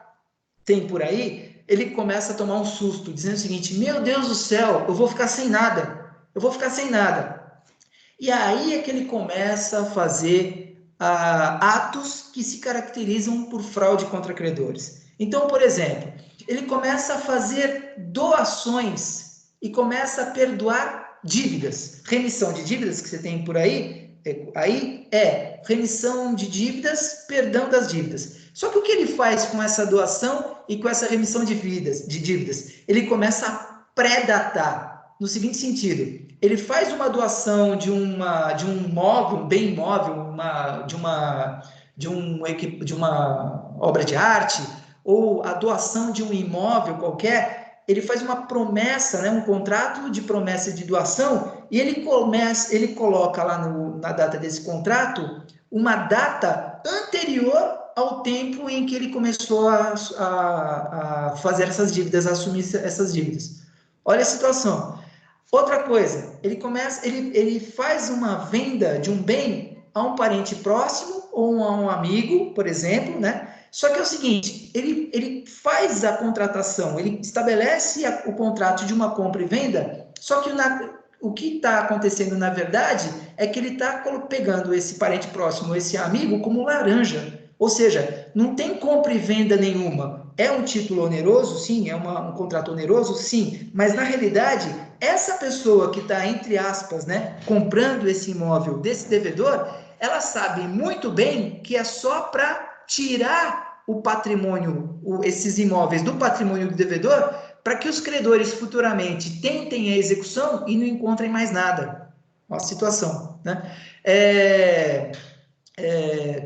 tem por aí, ele começa a tomar um susto, dizendo o seguinte: meu Deus do céu, eu vou ficar sem nada. E aí é que ele começa a fazer atos que se caracterizam por fraude contra credores. Então, por exemplo, ele começa a fazer doações e começa a perdoar dívidas. Remissão de dívidas que você tem por aí é remissão de dívidas, perdão das dívidas. Só que o que ele faz com essa doação e com essa remissão de dívidas? Ele começa a pré-datar, no seguinte sentido: ele faz uma doação de um móvel, um bem imóvel, de uma obra de arte, ou a doação de um imóvel qualquer, ele faz uma promessa, né, um contrato de promessa de doação, e ele coloca lá na data desse contrato uma data anterior ao tempo em que ele começou a fazer essas dívidas, a assumir essas dívidas. Olha a situação. Outra coisa, ele faz uma venda de um bem a um parente próximo ou a um amigo, por exemplo, né? Só que é o seguinte, ele faz a contratação, ele estabelece o contrato de uma compra e venda, só que o que está acontecendo, na verdade, é que ele está pegando esse parente próximo, esse amigo, como laranja. Ou seja, não tem compra e venda nenhuma. É um título oneroso? Sim. É um contrato oneroso? Sim. Mas, na realidade, essa pessoa que está, entre aspas, né, comprando esse imóvel desse devedor, ela sabe muito bem que é só para tirar o patrimônio, esses imóveis do patrimônio do devedor, para que os credores futuramente tentem a execução e não encontrem mais nada. Olha a situação, né?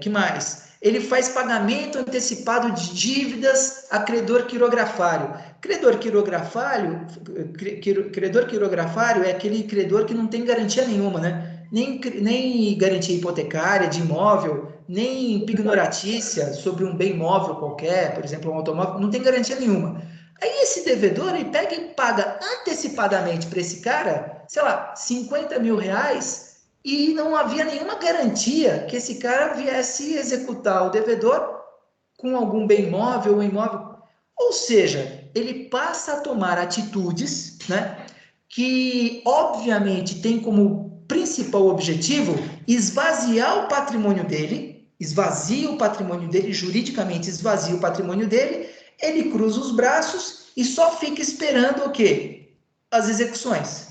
Que mais? Ele faz pagamento antecipado de dívidas a credor quirografário. Credor quirografário é aquele credor que não tem garantia nenhuma, né? Nem garantia hipotecária de imóvel, nem pignoratícia sobre um bem imóvel qualquer, por exemplo, um automóvel, não tem garantia nenhuma. Aí esse devedor, ele pega e paga antecipadamente para esse cara, sei lá, 50 mil reais, e não havia nenhuma garantia que esse cara viesse executar o devedor com algum bem imóvel ou imóvel. Ou seja, ele passa a tomar atitudes, né, que obviamente tem como principal objetivo esvaziar o patrimônio dele, esvazia o patrimônio dele, juridicamente esvazia o patrimônio dele, ele cruza os braços e só fica esperando o quê? As execuções.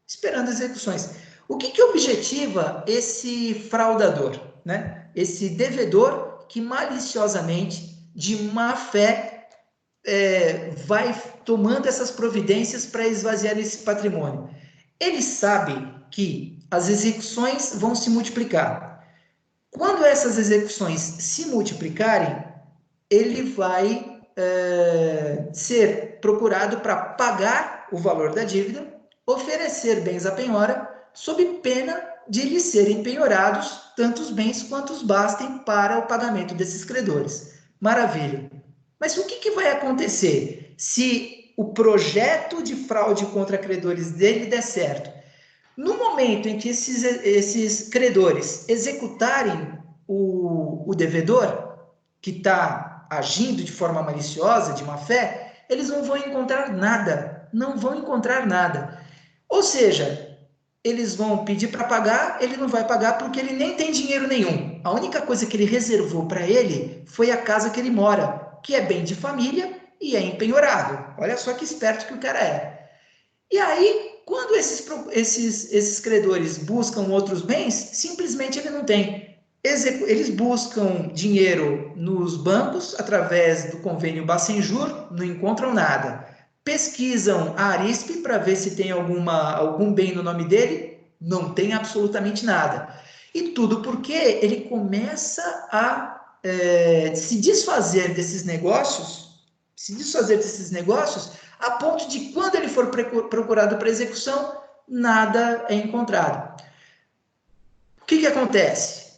Esperando as execuções. O que objetiva esse fraudador, né? Esse devedor que maliciosamente, de má fé, vai tomando essas providências para esvaziar esse patrimônio. Ele sabe que as execuções vão se multiplicar. Quando essas execuções se multiplicarem, ele vai ser procurado para pagar o valor da dívida, oferecer bens à penhora, sob pena de lhes serem penhorados tantos bens quantos bastem para o pagamento desses credores. Maravilha. Mas o que vai acontecer se o projeto de fraude contra credores dele der certo? No momento em que esses credores executarem o devedor, que está agindo de forma maliciosa, de má fé, eles não vão encontrar nada. Não vão encontrar nada. Ou seja, eles vão pedir para pagar, ele não vai pagar porque ele nem tem dinheiro nenhum. A única coisa que ele reservou para ele foi a casa que ele mora, que é bem de família e é empenhorado. Olha só que esperto que o cara é. E aí, quando esses credores buscam outros bens, simplesmente ele não tem. Eles buscam dinheiro nos bancos, através do convênio Bacenjur, não encontram nada. Pesquisam a Arispe para ver se tem algum bem no nome dele, não tem absolutamente nada. E tudo porque ele começa a se desfazer desses negócios, a ponto de, quando ele for procurado para execução, nada é encontrado. O que acontece?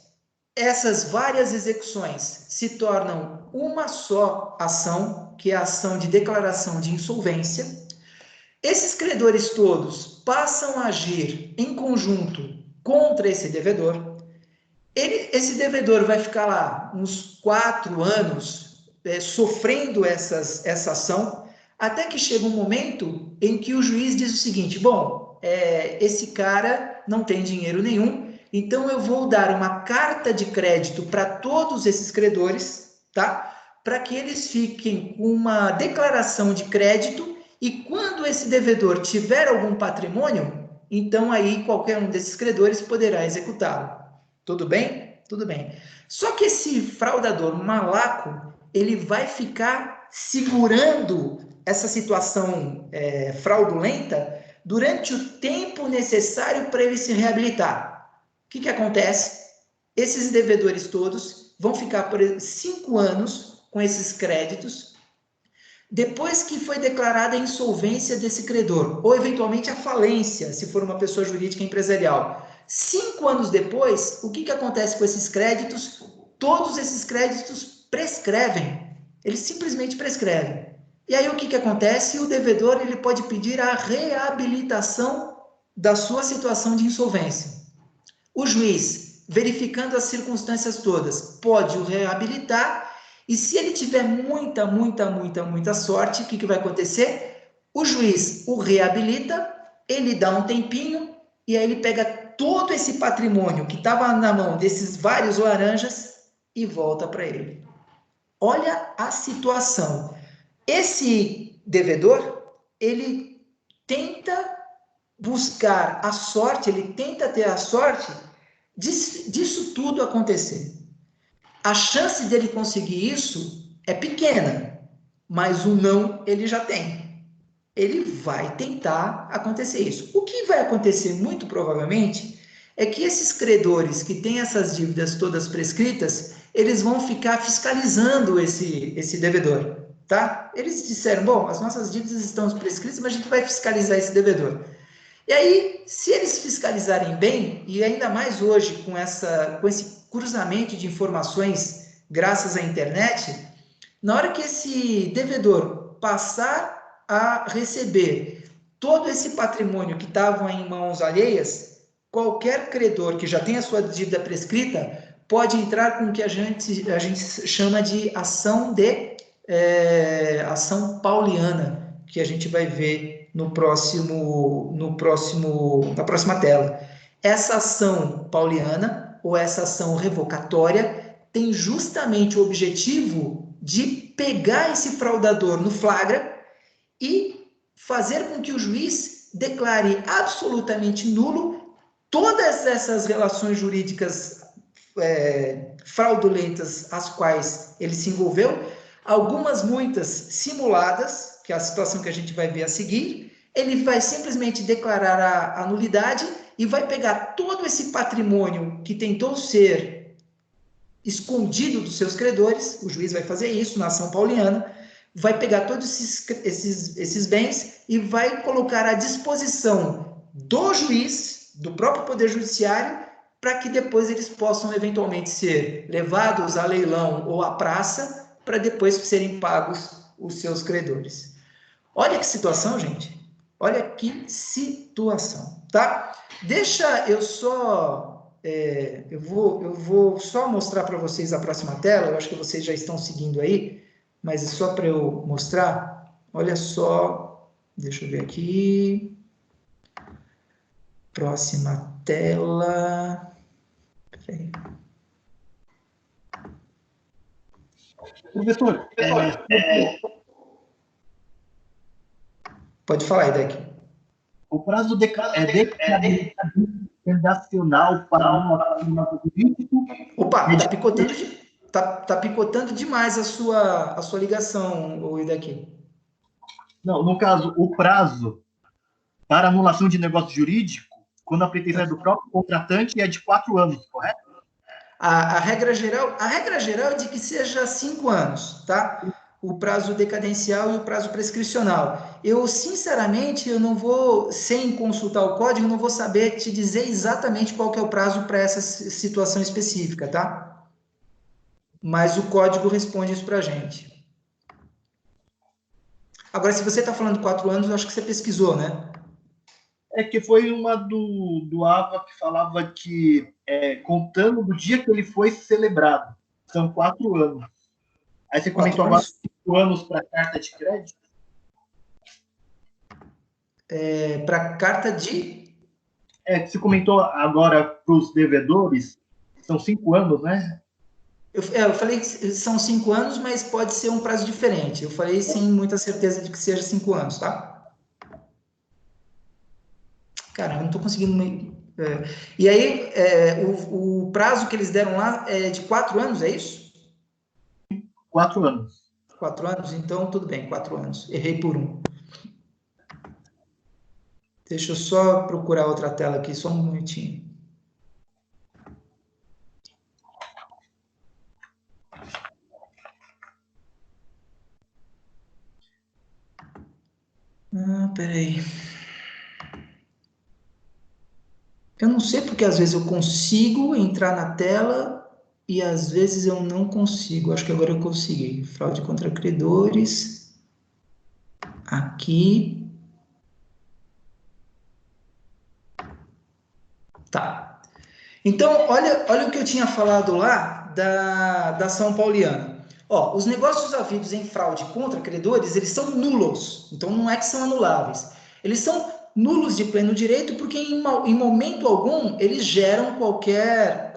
Essas várias execuções se tornam uma só ação, que é a ação de declaração de insolvência. Esses credores todos passam a agir em conjunto contra esse devedor. Esse devedor vai ficar lá uns 4 anos sofrendo essa ação, até que chega um momento em que o juiz diz o seguinte: bom, esse cara não tem dinheiro nenhum, então eu vou dar uma carta de crédito para todos esses credores, tá? Para que eles fiquem com uma declaração de crédito, e quando esse devedor tiver algum patrimônio, então aí qualquer um desses credores poderá executá-lo. Tudo bem? Tudo bem. Só que esse fraudador malaco, ele vai ficar segurando essa situação fraudulenta durante o tempo necessário para ele se reabilitar. O que acontece? Esses devedores todos vão ficar por 5 anos com esses créditos. Depois que foi declarada a insolvência desse credor, ou eventualmente a falência, se for uma pessoa jurídica empresarial, 5 anos depois, o que acontece com esses créditos? Todos esses créditos prescrevem. Eles simplesmente prescrevem. E aí o que acontece? O devedor ele pode pedir a reabilitação da sua situação de insolvência. O juiz, verificando as circunstâncias todas, pode o reabilitar, e se ele tiver muita sorte, o que vai acontecer? O juiz o reabilita, ele dá um tempinho e aí ele pega todo esse patrimônio que estava na mão desses vários laranjas e volta para ele. Olha a situação. Esse devedor, ele tenta buscar a sorte, ele tenta ter a sorte disso tudo acontecer. A chance dele conseguir isso é pequena, mas o não ele já tem. Ele vai tentar acontecer isso. O que vai acontecer muito provavelmente é que esses credores que têm essas dívidas todas prescritas, eles vão ficar fiscalizando esse devedor, tá? Eles disseram, bom, as nossas dívidas estão prescritas, mas a gente vai fiscalizar esse devedor. E aí, se eles fiscalizarem bem, e ainda mais hoje com esse cruzamento de informações graças à internet, na hora que esse devedor passar a receber todo esse patrimônio que estava em mãos alheias, qualquer credor que já tenha a sua dívida prescrita pode entrar com o que a gente chama de ação pauliana, que a gente vai ver na próxima tela. Essa ação pauliana, ou essa ação revocatória, tem justamente o objetivo de pegar esse fraudador no flagra e fazer com que o juiz declare absolutamente nulo todas essas relações jurídicas fraudulentas às quais ele se envolveu, muitas simuladas, que é a situação que a gente vai ver a seguir. Ele vai simplesmente declarar a nulidade e vai pegar todo esse patrimônio que tentou ser escondido dos seus credores. O juiz vai fazer isso na ação pauliana, vai pegar todos esses bens e vai colocar à disposição do juiz, do próprio Poder Judiciário, para que depois eles possam eventualmente ser levados a leilão ou à praça, para depois serem pagos os seus credores. Olha que situação, gente. Olha que situação, tá? Deixa eu só... eu vou só mostrar para vocês a próxima tela. Eu acho que vocês já estão seguindo aí, mas é só para eu mostrar. Olha só. Deixa eu ver aqui. Próxima tela. Peraí. Professor, pode falar, Idec. o prazo redacional para o jurídico... Opa, tá picotando demais a sua ligação, Idec. Não, no caso, o prazo para anulação de negócio jurídico, quando a pretensão é do próprio contratante, é de 4 anos, correto? A regra geral é de que seja 5 anos, tá? O prazo decadencial e o prazo prescricional. Eu, sinceramente, eu não vou, sem consultar o código, não vou saber te dizer exatamente qual que é o prazo para essa situação específica, tá? Mas o código responde isso para a gente. Agora, se você está falando 4 anos, eu acho que você pesquisou, né? É que foi uma do AVA que falava que, contando do dia que ele foi celebrado, são 4 anos. Aí você comentou agora 5 anos para carta de crédito? Para carta de... Você comentou agora para os devedores, são 5 anos, né? Eu falei que são 5 anos, mas pode ser um prazo diferente. Eu falei sem muita certeza de que seja 5 anos, tá? Cara, eu não estou conseguindo... E aí, o prazo que eles deram lá é de 4 anos, é isso? 4 anos. 4 anos? Então, tudo bem, 4 anos. Errei por 1. Deixa eu só procurar outra tela aqui, só um momentinho. Peraí. Eu não sei porque às vezes eu consigo entrar na tela e às vezes eu não consigo. Acho que agora eu consegui. Fraude contra credores. Aqui. Tá. Então, olha o que eu tinha falado lá da ação pauliana. Ó, os negócios havidos em fraude contra credores, eles são nulos. Então, não é que são anuláveis. Eles são nulos de pleno direito, porque em momento algum eles geram qualquer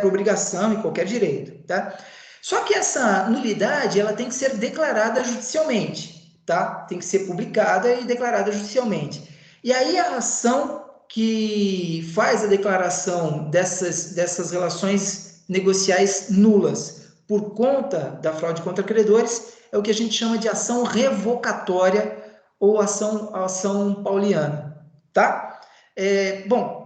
obrigação e qualquer direito, tá? Só que essa nulidade, ela tem que ser declarada judicialmente, tá? Tem que ser publicada e declarada judicialmente. E aí a ação que faz a declaração dessas relações negociais nulas por conta da fraude contra credores é o que a gente chama de ação revocatória ou ação pauliana, tá? Bom,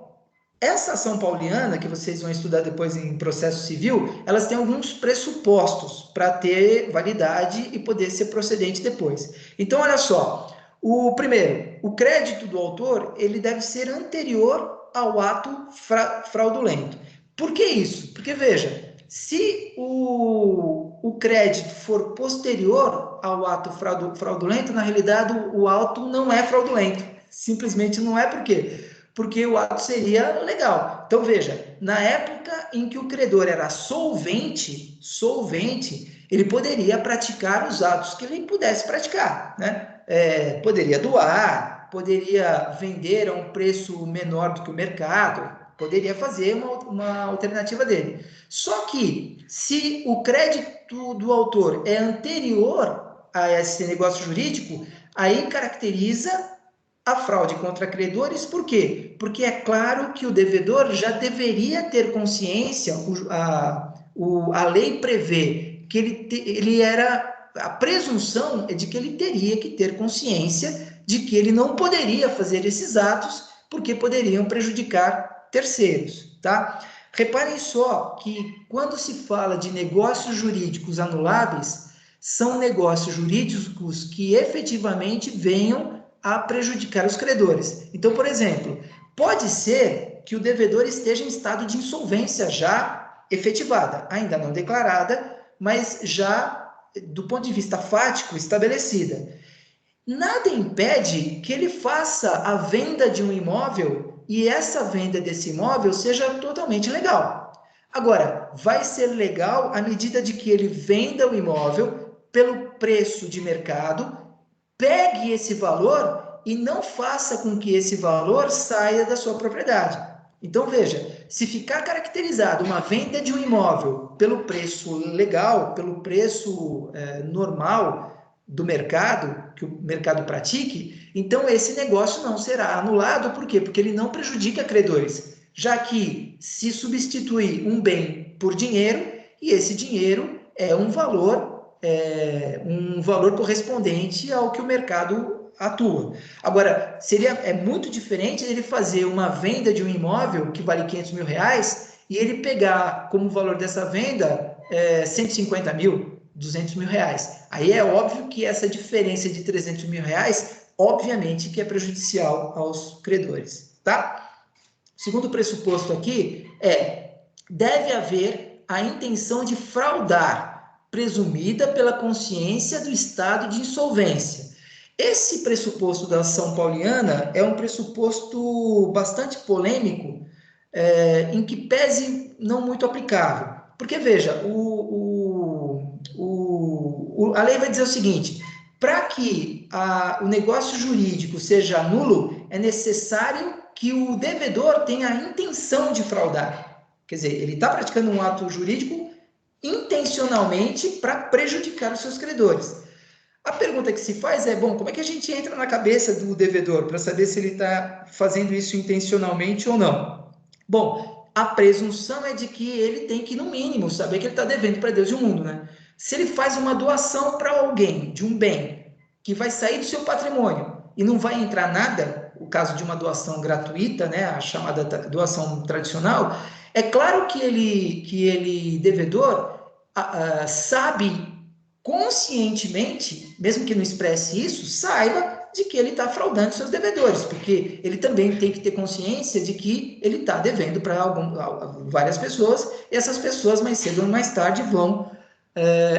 essa ação pauliana, que vocês vão estudar depois em processo civil, elas têm alguns pressupostos para ter validade e poder ser procedente depois. Então, olha só, primeiro, o crédito do autor, ele deve ser anterior ao ato fraudulento. Por que isso? Porque, veja, se o crédito for posterior ao ato fraudulento, na realidade, o auto não é fraudulento. Simplesmente não é. Por quê? Porque o ato seria legal. Então, veja, na época em que o credor era solvente, ele poderia praticar os atos que ele pudesse praticar, né? Poderia doar, poderia vender a um preço menor do que o mercado, poderia fazer uma alternativa dele. Só que, se o crédito do autor é anterior a esse negócio jurídico, aí caracteriza a fraude contra credores. Por quê? Porque é claro que o devedor já deveria ter consciência, a lei prevê que a presunção é de que ele teria que ter consciência de que ele não poderia fazer esses atos porque poderiam prejudicar terceiros, tá? Reparem só que quando se fala de negócios jurídicos anuláveis, são negócios jurídicos que efetivamente venham a prejudicar os credores. Então, por exemplo, pode ser que o devedor esteja em estado de insolvência já efetivada, ainda não declarada, mas já, do ponto de vista fático, estabelecida. Nada impede que ele faça a venda de um imóvel e essa venda desse imóvel seja totalmente legal. Agora, vai ser legal à medida de que ele venda o imóvel pelo preço de mercado, pegue esse valor e não faça com que esse valor saia da sua propriedade. Então, veja, se ficar caracterizado uma venda de um imóvel pelo preço legal, pelo preço normal do mercado, que o mercado pratique, então esse negócio não será anulado. Por quê? Porque ele não prejudica credores, já que se substituir um bem por dinheiro, e esse dinheiro é um valor correspondente ao que o mercado atua. Agora, é muito diferente ele fazer uma venda de um imóvel que vale 500 mil reais e ele pegar como valor dessa venda 150 mil, 200 mil reais. Aí é óbvio que essa diferença de 300 mil reais, obviamente que é prejudicial aos credores, tá? O segundo pressuposto aqui deve haver a intenção de fraudar, presumida pela consciência do estado de insolvência. Esse pressuposto da ação pauliana é um pressuposto bastante polêmico, em que pese não muito aplicável. Porque, veja, a lei vai dizer o seguinte: para que o negócio jurídico seja nulo, é necessário que o devedor tenha a intenção de fraudar. Quer dizer, ele está praticando um ato jurídico intencionalmente para prejudicar os seus credores. A pergunta que se faz como é que a gente entra na cabeça do devedor para saber se ele está fazendo isso intencionalmente ou não? Bom, a presunção é de que ele tem que, no mínimo, saber que ele está devendo para Deus e o mundo, né? Se ele faz uma doação para alguém de um bem que vai sair do seu patrimônio e não vai entrar nada, o caso de uma doação gratuita, né, a chamada doação tradicional, é claro que ele devedor, sabe conscientemente, mesmo que não expresse isso, saiba de que ele está fraudando seus devedores, porque ele também tem que ter consciência de que ele está devendo para várias pessoas, e essas pessoas, mais cedo ou mais tarde, vão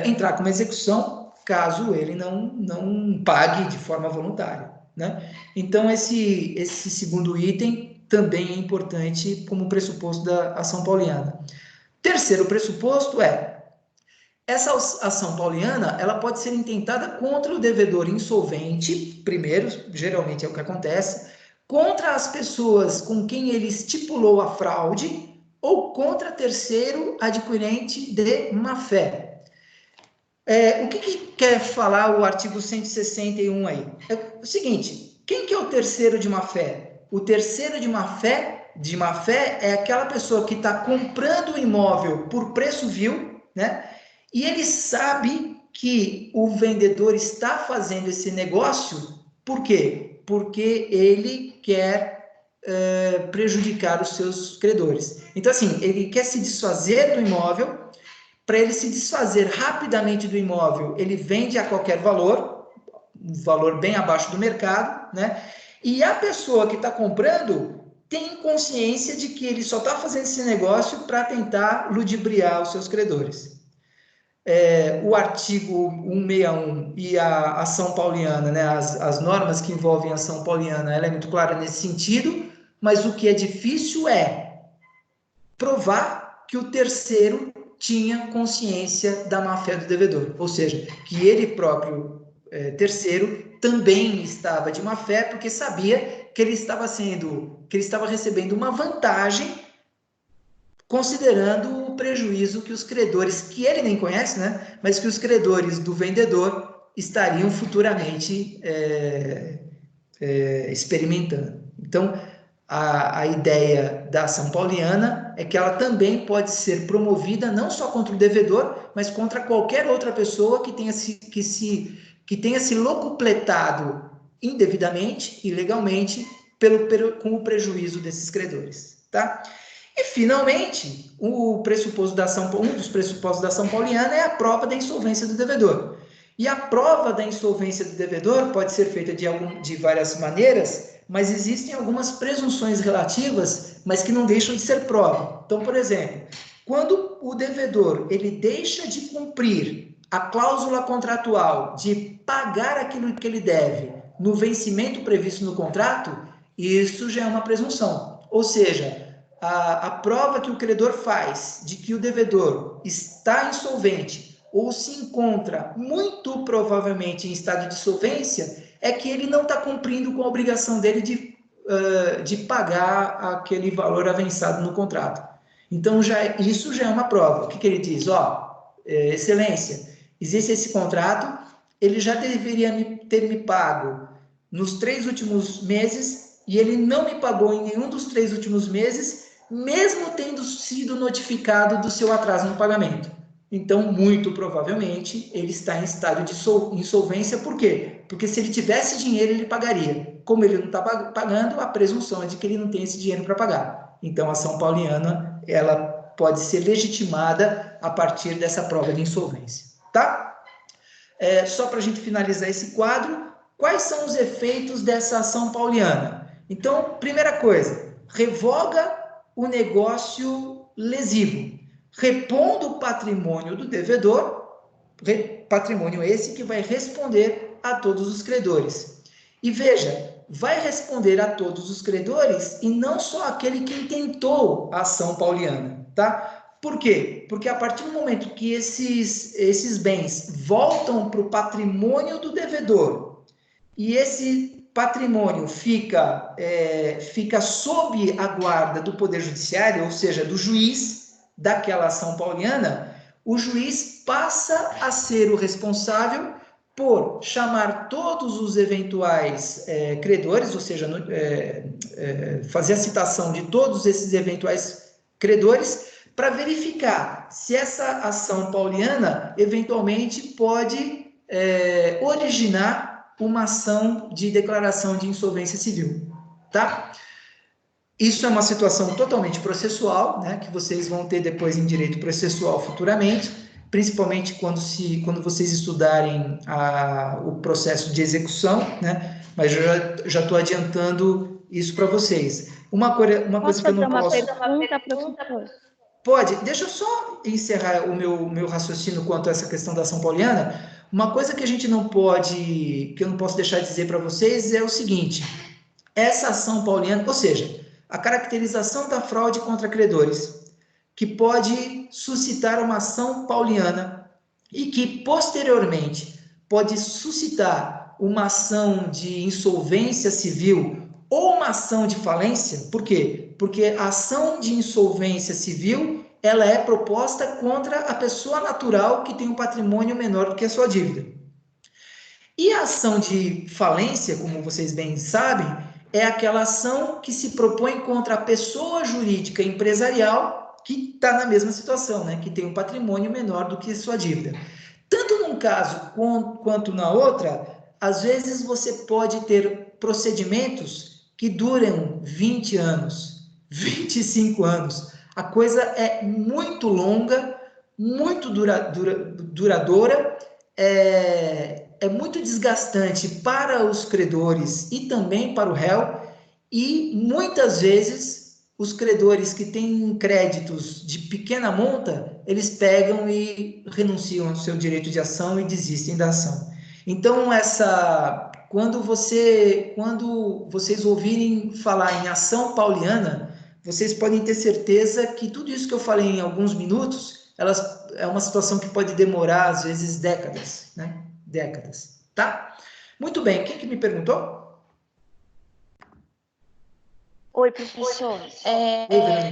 entrar com uma execução, caso ele não pague de forma voluntária, né? Então, esse segundo item também é importante como pressuposto da ação pauliana. Terceiro pressuposto essa ação pauliana, ela pode ser intentada contra o devedor insolvente, primeiro, geralmente é o que acontece, contra as pessoas com quem ele estipulou a fraude ou contra terceiro adquirente de má-fé. O que quer falar o artigo 161 aí? É o seguinte, quem que é o terceiro de má-fé? O terceiro de má-fé é aquela pessoa que está comprando o imóvel por preço vil, né? E ele sabe que o vendedor está fazendo esse negócio, por quê? Porque ele quer prejudicar os seus credores. Então, assim, ele quer se desfazer do imóvel. Para ele se desfazer rapidamente do imóvel, ele vende a qualquer valor, um valor bem abaixo do mercado, né? E a pessoa que está comprando tem consciência de que ele só está fazendo esse negócio para tentar ludibriar os seus credores. O artigo 161 e a ação pauliana, né, as normas que envolvem a ação pauliana, ela é muito clara nesse sentido, mas o que é difícil é provar que o terceiro tinha consciência da má-fé do devedor, ou seja, que ele próprio, terceiro, também estava de má-fé, porque sabia que ele estava recebendo uma vantagem, considerando o prejuízo que os credores, que ele nem conhece, né, mas que os credores do vendedor estariam futuramente experimentando. Então, a ideia da ação pauliana é que ela também pode ser promovida não só contra o devedor, mas contra qualquer outra pessoa que tenha se locupletado indevidamente, ilegalmente, com o prejuízo desses credores, tá? E, finalmente, um dos pressupostos da ação pauliana é a prova da insolvência do devedor. E a prova da insolvência do devedor pode ser feita de várias maneiras, mas existem algumas presunções relativas, mas que não deixam de ser prova. Então, por exemplo, quando o devedor ele deixa de cumprir a cláusula contratual de pagar aquilo que ele deve no vencimento previsto no contrato, isso já é uma presunção. Ou seja, a prova que o credor faz de que o devedor está insolvente ou se encontra muito provavelmente em estado de insolvência é que ele não está cumprindo com a obrigação dele de pagar aquele valor avançado no contrato. Então, isso já é uma prova. O que ele diz? Excelência, existe esse contrato, ele já deveria ter me pago nos 3 últimos meses e ele não me pagou em nenhum dos 3 últimos meses, mesmo tendo sido notificado do seu atraso no pagamento. Então, muito provavelmente, ele está em estado de insolvência. Por quê? Porque se ele tivesse dinheiro, ele pagaria. Como ele não está pagando, a presunção é de que ele não tem esse dinheiro para pagar. Então, a ação pauliana, ela pode ser legitimada a partir dessa prova de insolvência. Tá? Só para a gente finalizar esse quadro, quais são os efeitos dessa ação pauliana? Então, primeira coisa, revoga o negócio lesivo, repondo o patrimônio do devedor, patrimônio esse que vai responder a todos os credores. E veja, vai responder a todos os credores e não só aquele que intentou a ação pauliana, tá? Por quê? Porque a partir do momento que esses bens voltam para o patrimônio do devedor e esse patrimônio fica sob a guarda do Poder Judiciário, ou seja, do juiz daquela ação pauliana, o juiz passa a ser o responsável por chamar todos os eventuais credores, ou seja, fazer a citação de todos esses eventuais credores para verificar se essa ação pauliana eventualmente pode originar uma ação de declaração de insolvência civil, tá? Isso é uma situação totalmente processual, né, que vocês vão ter depois em direito processual futuramente, principalmente quando vocês estudarem o processo de execução, né, mas eu já estou adiantando isso para vocês. Uma coisa que eu não posso... Pode, deixa eu só encerrar o meu raciocínio quanto a essa questão da ação pauliana. Uma coisa que que eu não posso deixar de dizer para vocês é o seguinte: essa ação pauliana, ou seja, a caracterização da fraude contra credores, que pode suscitar uma ação pauliana e que, posteriormente, pode suscitar uma ação de insolvência civil ou uma ação de falência. Por quê? Porque a ação de insolvência civil, ela é proposta contra a pessoa natural que tem um patrimônio menor do que a sua dívida. E a ação de falência, como vocês bem sabem, é aquela ação que se propõe contra a pessoa jurídica empresarial que está na mesma situação, né? Que tem um patrimônio menor do que a sua dívida. Tanto num caso quanto na outra, às vezes você pode ter procedimentos que duram 20 anos, 25 anos. A coisa é muito longa, muito duradoura, é muito desgastante para os credores e também para o réu, e muitas vezes os credores que têm créditos de pequena monta, eles pegam e renunciam ao seu direito de ação e desistem da ação. Então, quando vocês ouvirem falar em ação pauliana, vocês podem ter certeza que tudo isso que eu falei em alguns minutos, é uma situação que pode demorar, às vezes, décadas, né? Décadas, tá? Muito bem, quem que me perguntou? Oi, professor.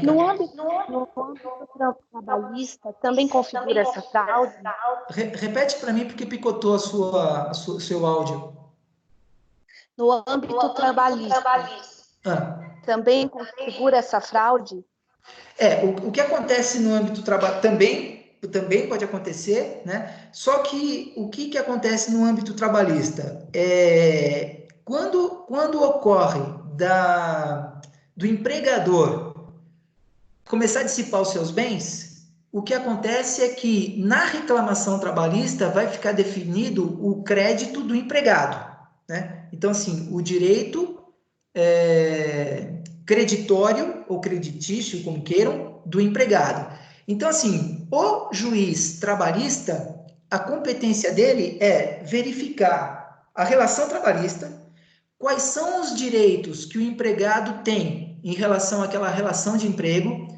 No âmbito trabalhista, também configura essa fraude? Repete para mim, porque picotou o seu áudio. No âmbito trabalhista, também configura essa fraude? O que acontece no âmbito trabalhista também pode acontecer, né? Só que o que acontece no âmbito trabalhista? Quando ocorre do empregador começar a dissipar os seus bens, o que acontece é que na reclamação trabalhista vai ficar definido o crédito do empregado, né? Então, assim, o direito creditório ou creditício, como queiram, do empregado. Então, assim, o juiz trabalhista, a competência dele é verificar a relação trabalhista, quais são os direitos que o empregado tem em relação àquela relação de emprego,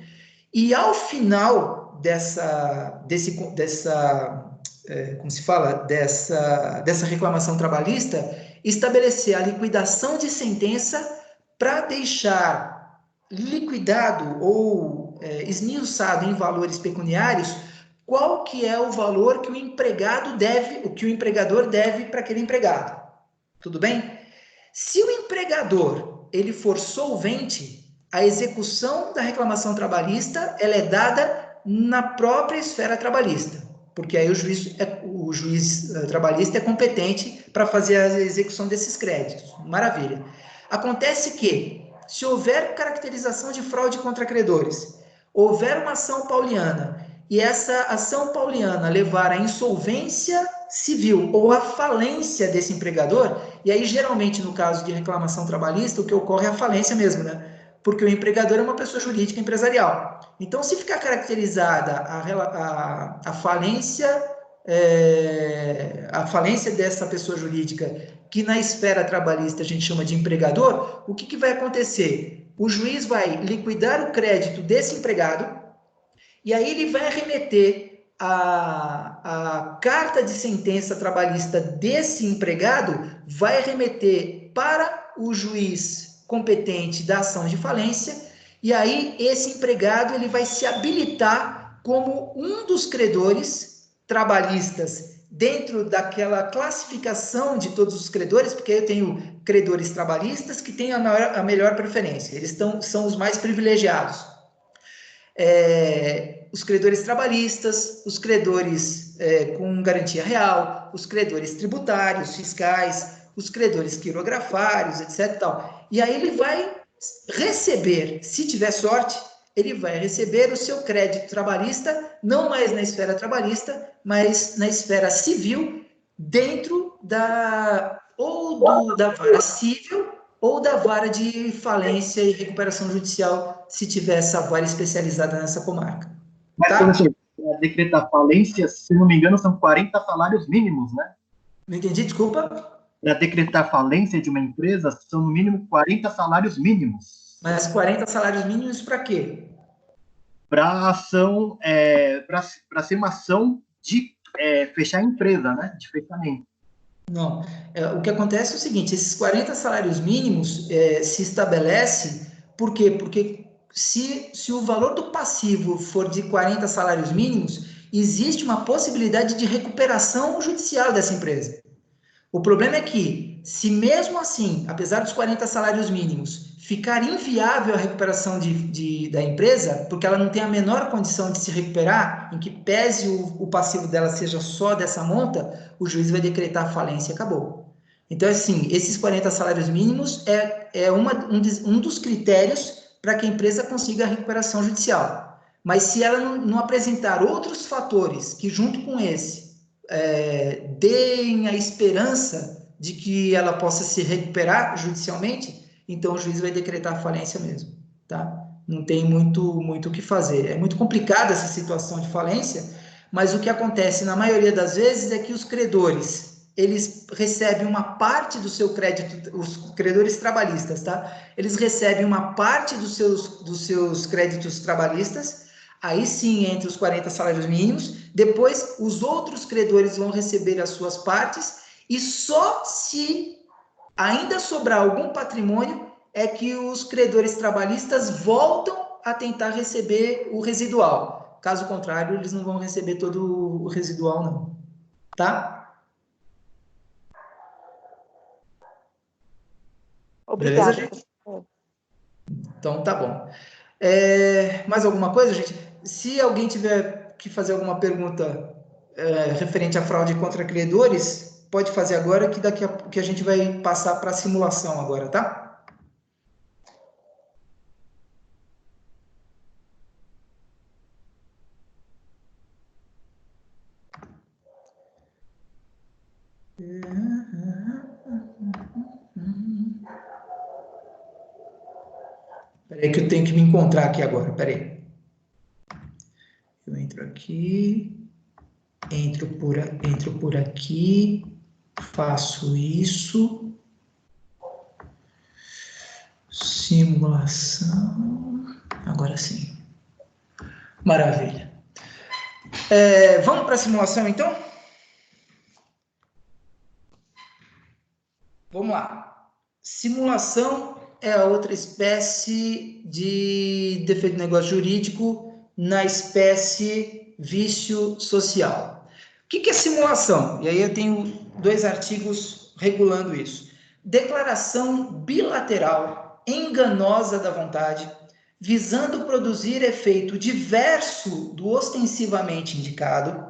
e ao final dessa reclamação trabalhista, estabelecer a liquidação de sentença para deixar liquidado ou esmiuçado em valores pecuniários qual que é o valor que o empregador deve para aquele empregado. Tudo bem? Se o empregador ele for solvente, a execução da reclamação trabalhista ela é dada na própria esfera trabalhista, porque aí o juiz trabalhista é competente para fazer a execução desses créditos. Maravilha. Acontece que, se houver caracterização de fraude contra credores, houver uma ação pauliana, e essa ação pauliana levar à insolvência civil ou à falência desse empregador, e aí geralmente no caso de reclamação trabalhista, o que ocorre é a falência mesmo, né? Porque o empregador é uma pessoa jurídica empresarial. Então, se ficar caracterizada a falência dessa pessoa jurídica, que na esfera trabalhista a gente chama de empregador, o que vai acontecer? O juiz vai liquidar o crédito desse empregado, e aí ele vai remeter a carta de sentença trabalhista desse empregado, vai remeter para o juiz competente da ação de falência, e aí esse empregado ele vai se habilitar como um dos credores trabalhistas dentro daquela classificação de todos os credores, porque eu tenho credores trabalhistas que têm a melhor preferência, eles são os mais privilegiados. Os credores trabalhistas, os credores com garantia real, os credores tributários, fiscais, os credores quirografários, etc. Tal. E aí ele vai receber, se tiver sorte, ele vai receber o seu crédito trabalhista, não mais na esfera trabalhista, mas na esfera civil, dentro da vara civil ou da vara de falência e recuperação judicial, se tiver essa vara especializada nessa comarca. Mas, tá? Professor, para decretar falência, se não me engano, são 40 salários mínimos, né? Não entendi, desculpa. Para decretar falência de uma empresa, são no mínimo 40 salários mínimos. Mas 40 salários mínimos para quê? Para ação, para ser uma ação de fechar a empresa, né? De fechamento. Não. O que acontece é o seguinte, esses 40 salários mínimos se estabelece, por quê? Porque se o valor do passivo for de 40 salários mínimos, existe uma possibilidade de recuperação judicial dessa empresa. O problema é que, se mesmo assim, apesar dos 40 salários mínimos, ficar inviável a recuperação da empresa, porque ela não tem a menor condição de se recuperar, em que pese o passivo dela seja só dessa monta, o juiz vai decretar a falência e acabou. Então, assim, esses 40 salários mínimos é um dos critérios para que a empresa consiga a recuperação judicial. Mas se ela não apresentar outros fatores que, junto com esse, deem a esperança de que ela possa se recuperar judicialmente, então o juiz vai decretar a falência mesmo, tá? Não tem muito o que fazer. É muito complicada essa situação de falência, mas o que acontece na maioria das vezes é que os credores, eles recebem uma parte do seu crédito, os credores trabalhistas, tá? Eles recebem uma parte dos seus créditos trabalhistas, aí sim entra os 40 salários mínimos, depois os outros credores vão receber as suas partes, e só se ainda sobrar algum patrimônio é que os credores trabalhistas voltam a tentar receber o residual. Caso contrário, eles não vão receber todo o residual, não. Tá? Obrigada. Beleza, gente? Então, tá bom. Mais alguma coisa, gente? Se alguém tiver que fazer alguma pergunta referente à fraude contra credores, pode fazer agora, que a gente vai passar para a simulação agora, tá? Peraí que eu tenho que me encontrar aqui agora, peraí. Eu entro aqui, entro por aqui, faço isso, simulação, agora sim. Maravilha. Vamos para a simulação, então? Vamos lá. Simulação é a outra espécie de defeito de negócio jurídico na espécie vício social. O que é simulação? E aí eu tenho 2 artigos regulando isso. Declaração bilateral enganosa da vontade, visando produzir efeito diverso do ostensivamente indicado,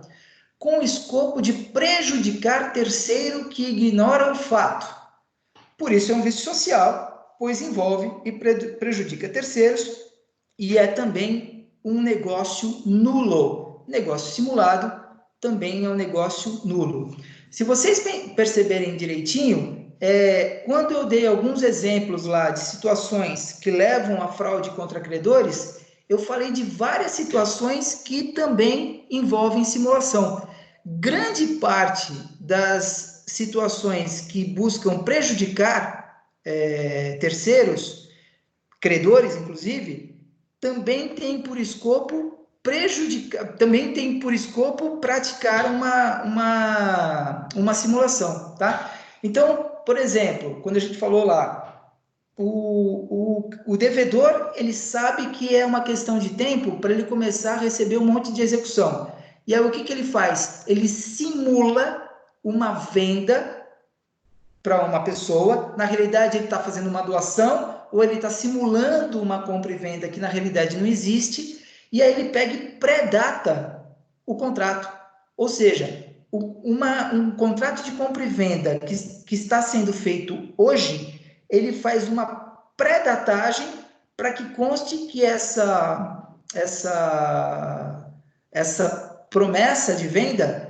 com o escopo de prejudicar terceiro que ignora o fato. Por isso é um vício social, pois envolve e prejudica terceiros e é também um negócio nulo. Negócio simulado também é um negócio nulo. Se vocês perceberem direitinho, quando eu dei alguns exemplos lá de situações que levam à fraude contra credores, eu falei de várias situações que também envolvem simulação. Grande parte das situações que buscam prejudicar terceiros, credores, inclusive, também tem por escopo praticar uma simulação, tá? Então, por exemplo, quando a gente falou lá, o devedor, ele sabe que é uma questão de tempo para ele começar a receber um monte de execução. E aí, o que ele faz? Ele simula uma venda para uma pessoa, na realidade ele está fazendo uma doação, ou ele está simulando uma compra e venda que na realidade não existe, e aí ele pega e pré-data o contrato. Ou seja, um contrato de compra e venda que está sendo feito hoje, ele faz uma pré-datagem para que conste que essa promessa de venda,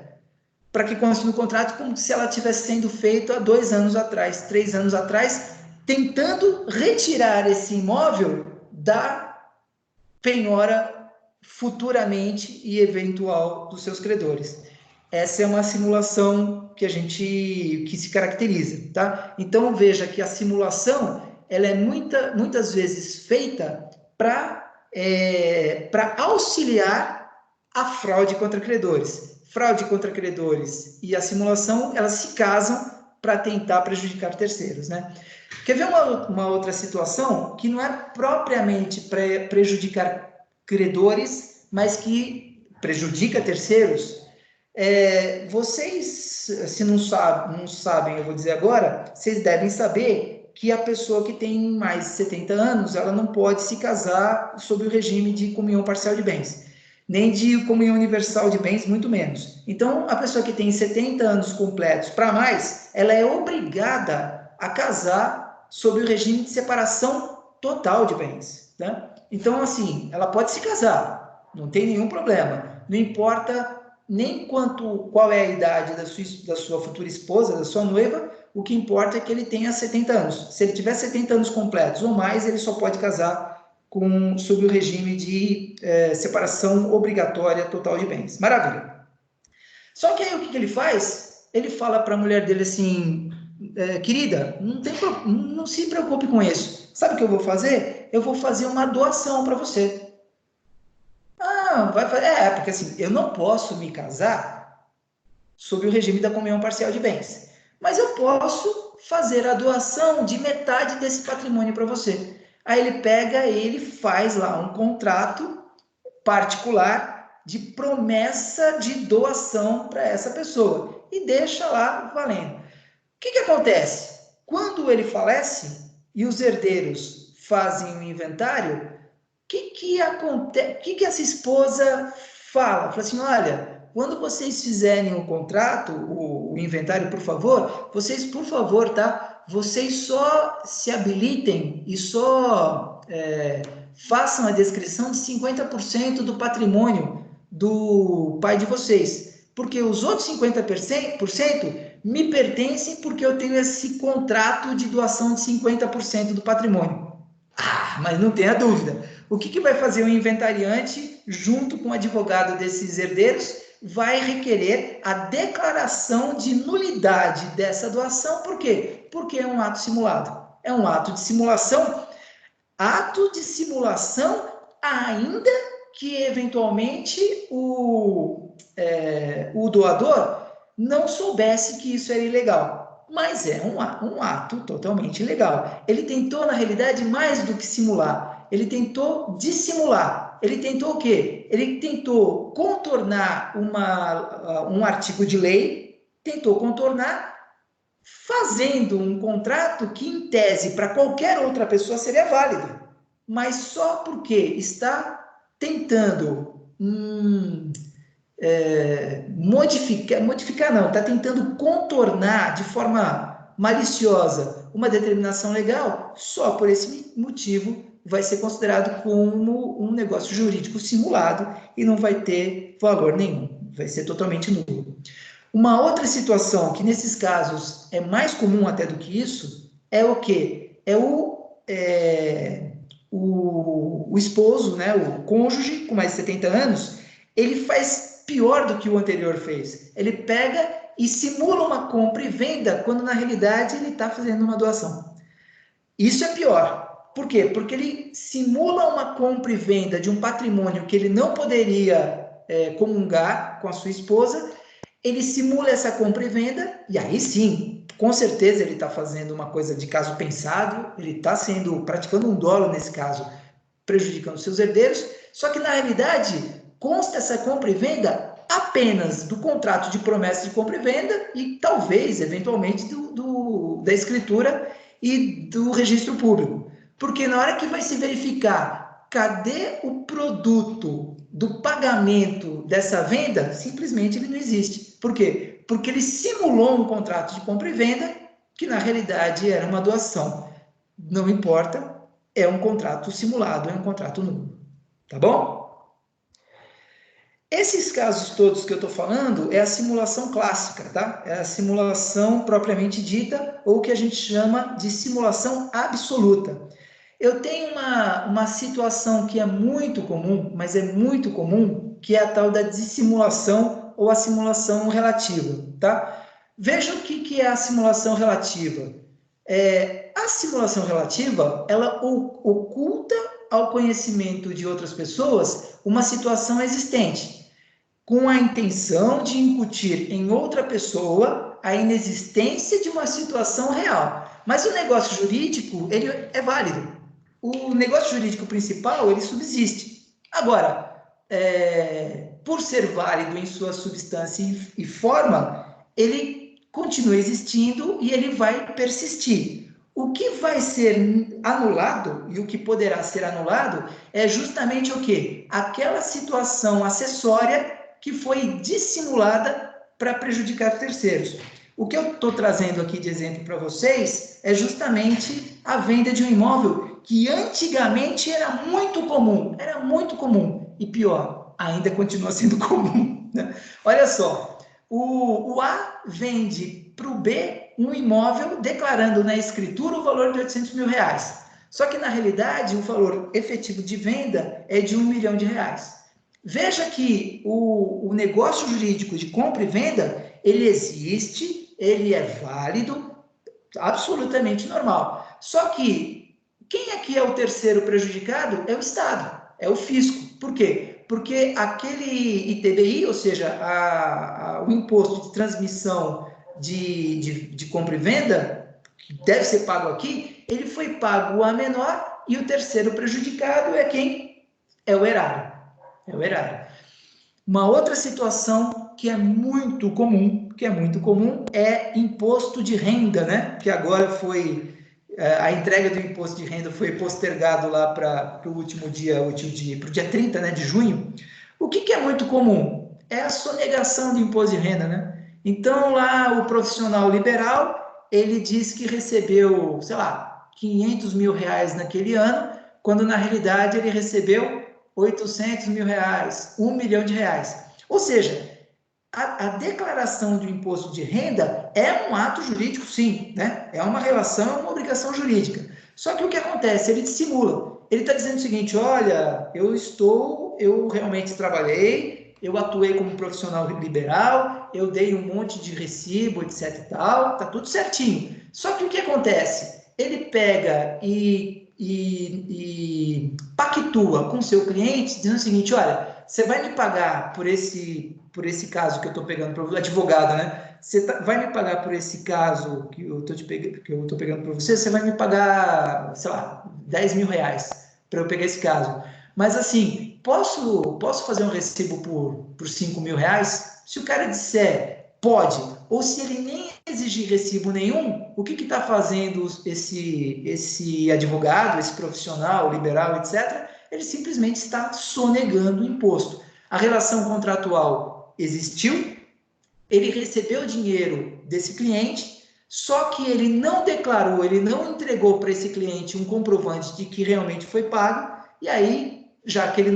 para que conste no contrato como se ela tivesse sendo feita há 2 anos atrás, 3 anos atrás, tentando retirar esse imóvel da penhora futuramente e eventual dos seus credores. Essa é uma simulação que se caracteriza, tá? Então veja que a simulação ela é muitas vezes feita para auxiliar a fraude contra credores. Fraude contra credores e a simulação, elas se casam para tentar prejudicar terceiros, né? Quer ver uma outra situação que não é propriamente prejudicar credores, mas que prejudica terceiros? Vocês, se não sabem, eu vou dizer agora, vocês devem saber que a pessoa que tem mais de 70 anos, ela não pode se casar sob o regime de comunhão parcial de bens, nem de comunhão universal de bens, muito menos. Então, a pessoa que tem 70 anos completos para mais, ela é obrigada a casar sob o regime de separação total de bens, né? Então, assim, ela pode se casar, não tem nenhum problema, não importa nem qual é a idade da sua futura esposa, da sua noiva, o que importa é que ele tenha 70 anos. Se ele tiver 70 anos completos ou mais, ele só pode casar sob o regime de separação obrigatória total de bens. Maravilha. Só que aí o que ele faz? Ele fala para a mulher dele assim, querida, não se preocupe com isso. Sabe o que eu vou fazer? Eu vou fazer uma doação para você. Vai fazer. Porque assim, eu não posso me casar sob o regime da comunhão parcial de bens, mas eu posso fazer a doação de metade desse patrimônio para você. Aí ele pega e ele faz lá um contrato particular de promessa de doação para essa pessoa e deixa lá valendo. O que acontece? Quando ele falece e os herdeiros fazem o inventário, o que acontece? O que essa esposa fala? Fala assim, olha, quando vocês fizerem o contrato, o inventário, por favor, tá? Vocês só se habilitem e só façam a descrição de 50% do patrimônio do pai de vocês, porque os outros 50% me pertencem porque eu tenho esse contrato de doação de 50% do patrimônio. Mas não tenha dúvida, o que vai fazer o inventariante, junto com o advogado desses herdeiros, vai requerer a declaração de nulidade dessa doação. Por quê? Porque é um ato simulado. É um ato de simulação. Ato de simulação, ainda que, eventualmente, o doador não soubesse que isso era ilegal. Mas é um ato totalmente ilegal. Ele tentou, na realidade, mais do que simular. Ele tentou dissimular. Ele tentou o quê? Ele tentou contornar um artigo de lei, tentou contornar fazendo um contrato que, em tese, para qualquer outra pessoa seria válido. Mas só porque está tentando está tentando contornar de forma maliciosa uma determinação legal, só por esse motivo vai ser considerado como um negócio jurídico simulado e não vai ter valor nenhum, vai ser totalmente nulo. Uma outra situação que nesses casos é mais comum até do que isso, é o quê? É o esposo, né, o cônjuge com mais de 70 anos, ele faz pior do que o anterior fez. Ele pega e simula uma compra e venda, quando na realidade ele está fazendo uma doação. Isso é pior. Por quê? Porque ele simula uma compra e venda de um patrimônio que ele não poderia comungar com a sua esposa, ele simula essa compra e venda, e aí sim, com certeza ele está fazendo uma coisa de caso pensado, ele está praticando um dolo nesse caso, prejudicando seus herdeiros, só que na realidade consta essa compra e venda apenas do contrato de promessa de compra e venda e talvez, eventualmente, da escritura e do registro público. Porque na hora que vai se verificar cadê o produto do pagamento dessa venda, simplesmente ele não existe. Por quê? Porque ele simulou um contrato de compra e venda que na realidade era uma doação. Não importa, é um contrato simulado, é um contrato nulo. Tá bom? Esses casos todos que eu estou falando é a simulação clássica, tá? É a simulação propriamente dita, ou que a gente chama de simulação absoluta. Eu tenho uma situação que é muito comum, mas é muito comum, que é a tal da dissimulação ou a simulação relativa, tá? Veja o que é a simulação relativa. A simulação relativa, ela oculta ao conhecimento de outras pessoas uma situação existente, com a intenção de incutir em outra pessoa a inexistência de uma situação real. Mas o negócio jurídico, ele é válido. O negócio jurídico principal, ele subsiste. Agora, por ser válido em sua substância e forma, ele continua existindo e ele vai persistir. O que vai ser anulado e o que poderá ser anulado é justamente o quê? Aquela situação acessória que foi dissimulada para prejudicar terceiros. O que eu estou trazendo aqui de exemplo para vocês é justamente a venda de um imóvel que antigamente era muito comum, e pior, ainda continua sendo comum, né? Olha só, o A vende para o B um imóvel declarando na escritura o valor de R$800 mil. Só que, na realidade, o valor efetivo de venda é de R$1 milhão. Veja que o negócio jurídico de compra e venda, ele existe, ele é válido, absolutamente normal. Só que, quem aqui é o terceiro prejudicado? É o Estado, é o fisco. Por quê? Porque aquele ITBI, ou seja, o imposto de transmissão de compra e venda, que deve ser pago aqui, ele foi pago a menor e o terceiro prejudicado é quem? É o erário. Uma outra situação que é muito comum é imposto de renda, né? Que agora a entrega do imposto de renda foi postergado lá para o último dia, para o dia 30, né, de junho. O que é muito comum? É a sonegação do imposto de renda, né? Então, lá, o profissional liberal, ele diz que recebeu, sei lá, R$500 mil naquele ano, quando, na realidade, ele recebeu R$800 mil, R$1 milhão. Ou seja, a declaração do imposto de renda é um ato jurídico, sim, né? É uma relação, é uma obrigação jurídica. Só que o que acontece? Ele dissimula. Ele está dizendo o seguinte, olha, eu realmente trabalhei, eu atuei como profissional liberal, eu dei um monte de recibo, etc e tal, tá tudo certinho. Só que o que acontece? Ele pega e pactua com o seu cliente, dizendo o seguinte, olha, você vai me pagar por esse caso que eu estou pegando para o advogado, né? Você vai me pagar por esse caso que eu estou pegando para você vai me pagar, sei lá, R$10 mil para eu pegar esse caso. Mas assim, posso fazer um recibo por R$5 mil? Se o cara disser pode, ou se ele nem exigir recibo nenhum, o que está fazendo esse advogado, esse profissional liberal, etc., ele simplesmente está sonegando o imposto. A relação contratual existiu, ele recebeu o dinheiro desse cliente, só que ele não declarou, ele não entregou para esse cliente um comprovante de que realmente foi pago, e aí, já que ele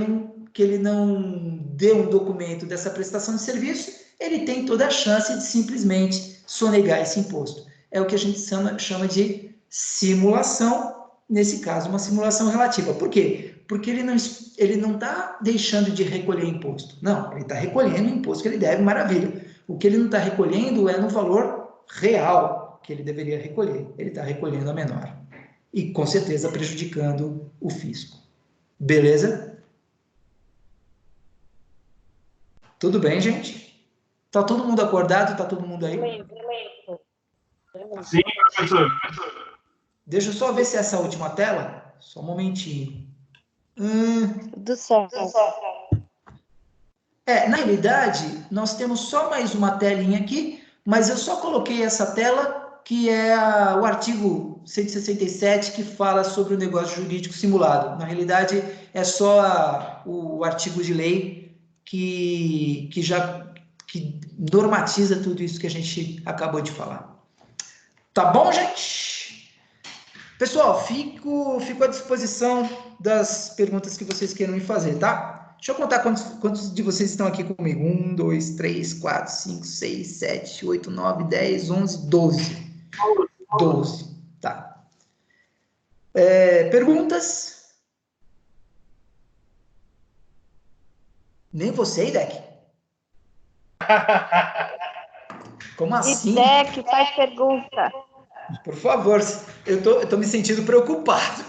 não deu um documento dessa prestação de serviço, ele tem toda a chance de simplesmente sonegar esse imposto. É o que a gente chama de simulação, nesse caso, uma simulação relativa. Por quê? Porque ele não está deixando de recolher imposto. Não, ele está recolhendo o imposto que ele deve, maravilha. O que ele não está recolhendo é no valor real que ele deveria recolher. Ele está recolhendo a menor. E, com certeza, prejudicando o fisco. Beleza? Tudo bem, gente? Tá todo mundo acordado? Tá todo mundo aí? Sim, professor. Deixa eu só ver se é essa última tela. Só um momentinho. Do certo. Na realidade, nós temos só mais uma telinha aqui, mas eu só coloquei essa tela, que é o artigo 167, que fala sobre o negócio jurídico simulado. Na realidade, é só o artigo de lei que normatiza tudo isso que a gente acabou de falar. Tá bom, gente? Pessoal, fico à disposição das perguntas que vocês queiram me fazer, tá? Deixa eu contar quantos de vocês estão aqui comigo. 1, 2, 3, 4, 5, 6, 7, 8, 9, 10, 11, 12. 12, tá. Perguntas? Nem você, Idec? Como assim? Idec, faz pergunta. Por favor, eu tô me sentindo preocupado.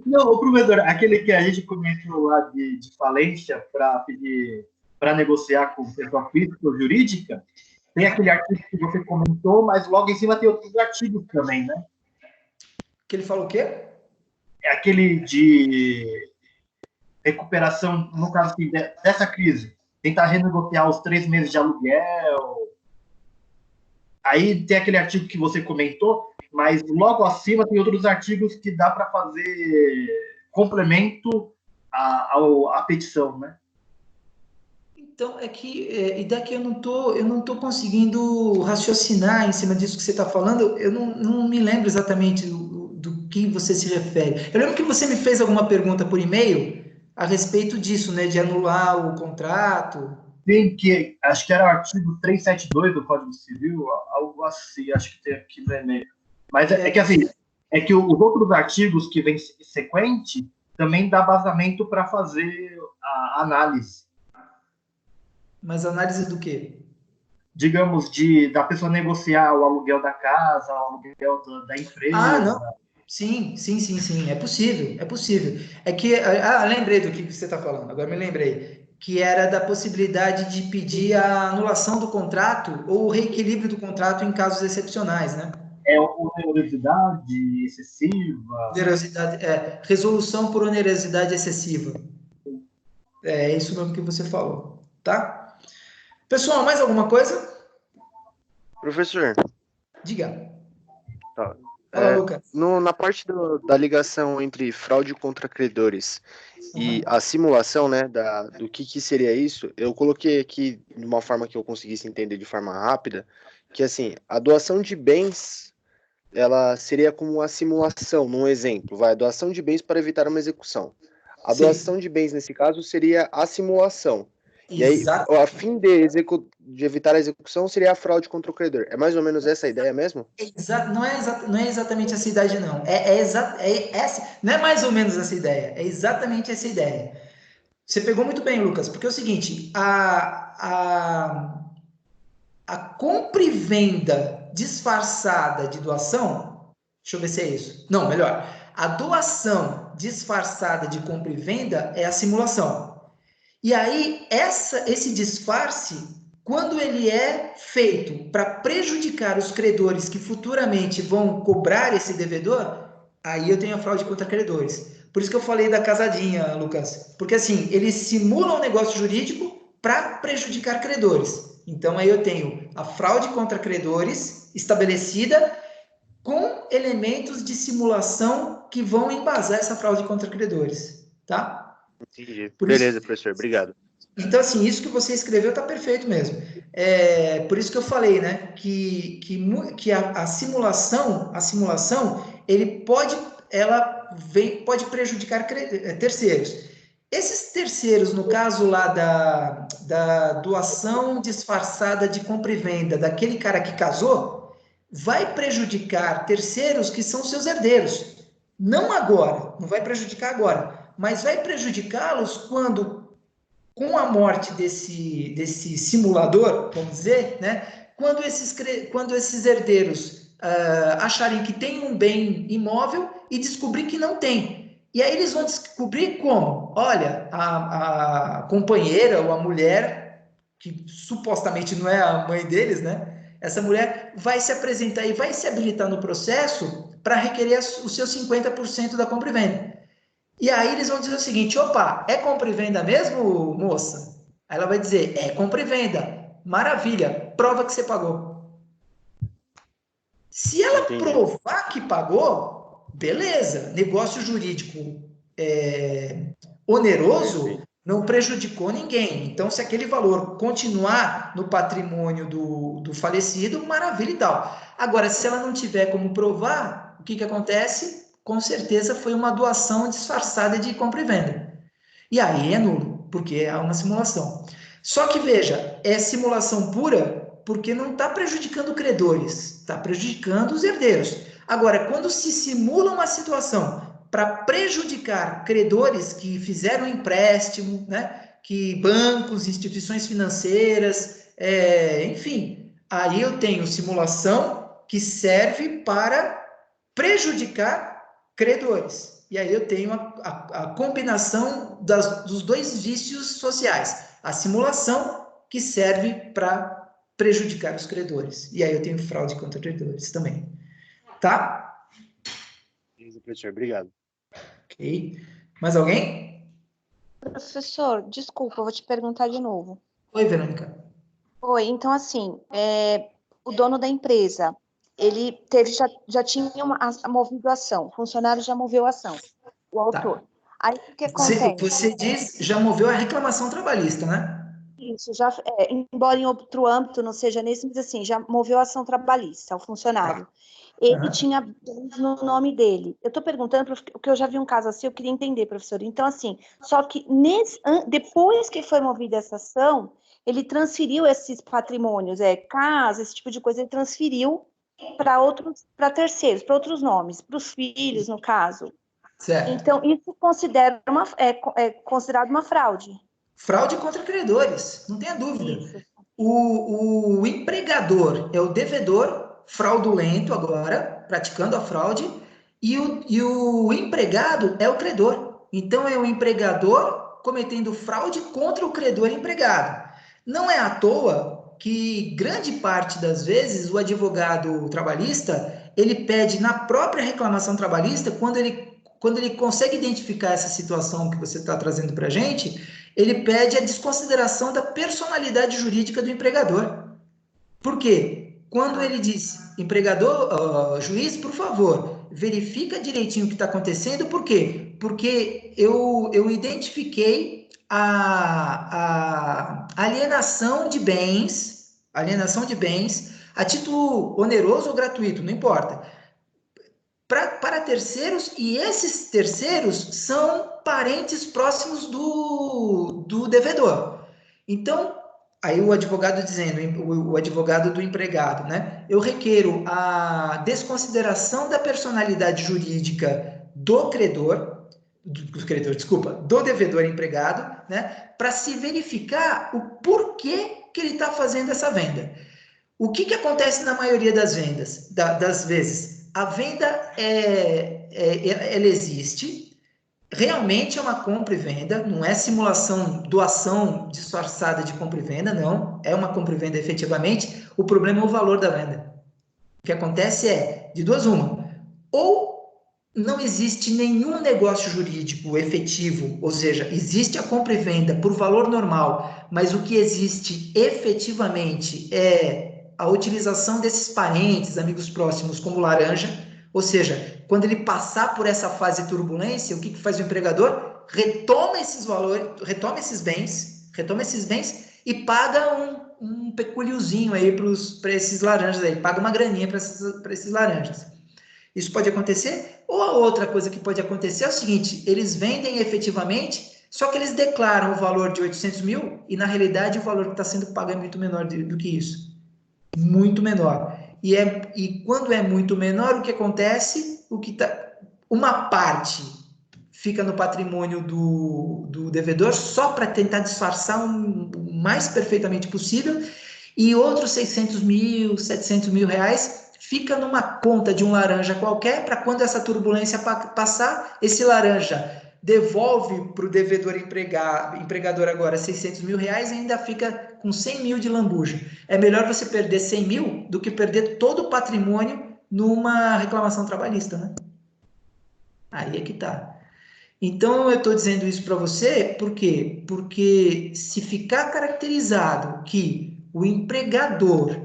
Não, professor, aquele que a gente comentou lá de falência para negociar com pessoa física ou jurídica, tem aquele artigo que você comentou, mas logo em cima tem outros artigos também, né? Que ele falou o quê? É aquele de recuperação, no caso assim, dessa crise. Tentar renegociar os 3 meses de aluguel. Aí tem aquele artigo que você comentou, mas logo acima tem outros artigos que dá para fazer complemento à petição, né? Então, e daqui eu não tô conseguindo raciocinar em cima disso que você está falando, eu não me lembro exatamente do que você se refere. Eu lembro que você me fez alguma pergunta por e-mail a respeito disso, né, de anular o contrato. Tem que, acho que era o artigo 372 do Código Civil, algo assim, acho que tem aqui no e-mail. Mas é que assim, é que os outros artigos que vêm sequente também dá vazamento para fazer a análise. Mas análise do quê? Digamos, da pessoa negociar o aluguel da casa, o aluguel da empresa. Ah, não. Sim. É possível. É que, lembrei do que você está falando, agora me lembrei. Que era da possibilidade de pedir a anulação do contrato ou o reequilíbrio do contrato em casos excepcionais, né? Onerosidade excessiva. Resolução por onerosidade excessiva. É isso mesmo que você falou, tá? Pessoal, mais alguma coisa? Professor. Diga. Tá. Fala, Lucas. Na parte da ligação entre fraude contra credores e a simulação, né, do que seria isso, eu coloquei aqui de uma forma que eu conseguisse entender de forma rápida, que assim, a doação de bens, ela seria como uma simulação, num exemplo, a doação de bens para evitar uma execução. A doação de bens, nesse caso, seria a simulação. E aí, a fim de evitar a execução seria a fraude contra o credor. É mais ou menos essa a ideia mesmo? Não é exatamente essa ideia, não. Não é mais ou menos essa ideia. É exatamente essa ideia. Você pegou muito bem, Lucas, porque é o seguinte, a compra e venda disfarçada de doação, deixa eu ver se é isso. Não, melhor. A doação disfarçada de compra e venda é a simulação. E aí, esse disfarce, quando ele é feito para prejudicar os credores que futuramente vão cobrar esse devedor, aí eu tenho a fraude contra credores. Por isso que eu falei da casadinha, Lucas. Porque assim, eles simulam um negócio jurídico para prejudicar credores. Então aí eu tenho a fraude contra credores estabelecida com elementos de simulação que vão embasar essa fraude contra credores, tá? Entendi. Beleza, professor, obrigado. Então, assim, isso que você escreveu está perfeito mesmo. Por isso que eu falei, né, que a simulação, pode prejudicar terceiros. Esses terceiros, no caso lá da doação disfarçada de compra e venda daquele cara que casou, vai prejudicar terceiros que são seus herdeiros. Não agora, não vai prejudicar agora, mas vai prejudicá-los quando, com a morte desse simulador, vamos dizer, né? Quando esses herdeiros acharem que tem um bem imóvel e descobrir que não tem. E aí eles vão descobrir como? Olha, a companheira ou a mulher, que supostamente não é a mãe deles, né? Essa mulher vai se apresentar e vai se habilitar no processo para requerer os seus 50% da compra e venda. E aí eles vão dizer o seguinte, opa, é compra e venda mesmo, moça? Aí ela vai dizer, é compra e venda. Maravilha, prova que você pagou. Se ela provar que pagou, beleza, negócio jurídico oneroso não prejudicou ninguém. Então, se aquele valor continuar no patrimônio do falecido, maravilha e tal. Agora, se ela não tiver como provar, o que acontece? Com certeza foi uma doação disfarçada de compra e venda. E aí é nulo, porque é uma simulação. Só que, veja, é simulação pura porque não está prejudicando credores, está prejudicando os herdeiros. Agora, quando se simula uma situação para prejudicar credores que fizeram empréstimo, né, que bancos, instituições financeiras, enfim, aí eu tenho simulação que serve para prejudicar credores. E aí eu tenho a combinação dos dois vícios sociais. A simulação, que serve para prejudicar os credores. E aí eu tenho fraude contra credores também. Tá? Beleza, professor. Obrigado. Ok. Mais alguém? Professor, desculpa, eu vou te perguntar de novo. Oi, Verônica. Oi, então assim, o dono da empresa, ele já tinha movido a ação, o funcionário já moveu a ação, o autor. Tá. Aí o que acontece? Você diz, já moveu a reclamação trabalhista, né? Isso, já, embora em outro âmbito não seja nesse, mas assim, já moveu a ação trabalhista, o funcionário. Tá. Ele tinha bens no nome dele. Eu estou perguntando, porque eu já vi um caso assim, eu queria entender, professor. Então, assim, só que depois que foi movida essa ação, ele transferiu esses patrimônios, casa, esse tipo de coisa, ele transferiu para terceiros, para outros nomes, para os filhos, no caso. Certo. Então, isso é considerado uma fraude. Fraude contra credores, não tenha dúvida. Isso. O empregador é o devedor fraudulento agora, praticando a fraude, e o empregado é o credor. Então, é o empregador cometendo fraude contra o credor empregado. Não é à toa que grande parte das vezes o advogado trabalhista, ele pede na própria reclamação trabalhista, quando ele consegue identificar essa situação que você está trazendo para a gente, ele pede a desconsideração da personalidade jurídica do empregador. Por quê? Quando ele diz, empregador, juiz, por favor, verifica direitinho o que está acontecendo. Por quê? Porque eu identifiquei a alienação de bens a título oneroso ou gratuito, não importa, para terceiros, e esses terceiros são parentes próximos do devedor. Então, aí o advogado dizendo, o advogado do empregado, né? Eu requeiro a desconsideração da personalidade jurídica do do devedor empregado, né? Para se verificar o porquê que ele está fazendo essa venda. O que acontece na maioria das vendas, das vezes? A venda, ela existe, realmente é uma compra e venda, não é simulação, doação disfarçada de compra e venda, não, é uma compra e venda efetivamente. O problema é o valor da venda. O que acontece é, de duas uma, ou não existe nenhum negócio jurídico efetivo, ou seja, existe a compra e venda por valor normal, mas o que existe efetivamente é a utilização desses parentes, amigos próximos, como laranja, ou seja, quando ele passar por essa fase de turbulência, o que faz o empregador? Retoma esses valores, retoma esses bens e paga um peculiozinho aí para esses laranjas aí, paga uma graninha para esses laranjas. Isso pode acontecer, ou a outra coisa que pode acontecer é o seguinte, eles vendem efetivamente, só que eles declaram o valor de 800 mil e, na realidade, o valor que está sendo pago é muito menor do que isso. Muito menor. E quando é muito menor, o que acontece? Uma parte fica no patrimônio do devedor só para tentar disfarçar o mais perfeitamente possível, e outros 600 mil, 700 mil reais fica numa conta de um laranja qualquer, para quando essa turbulência passar, esse laranja devolve para o devedor empregador agora 600 mil reais e ainda fica com 100 mil de lambuja. É melhor você perder 100 mil do que perder todo o patrimônio numa reclamação trabalhista, né? Aí é que tá. Então, eu estou dizendo isso para você, por quê? Porque se ficar caracterizado que o empregador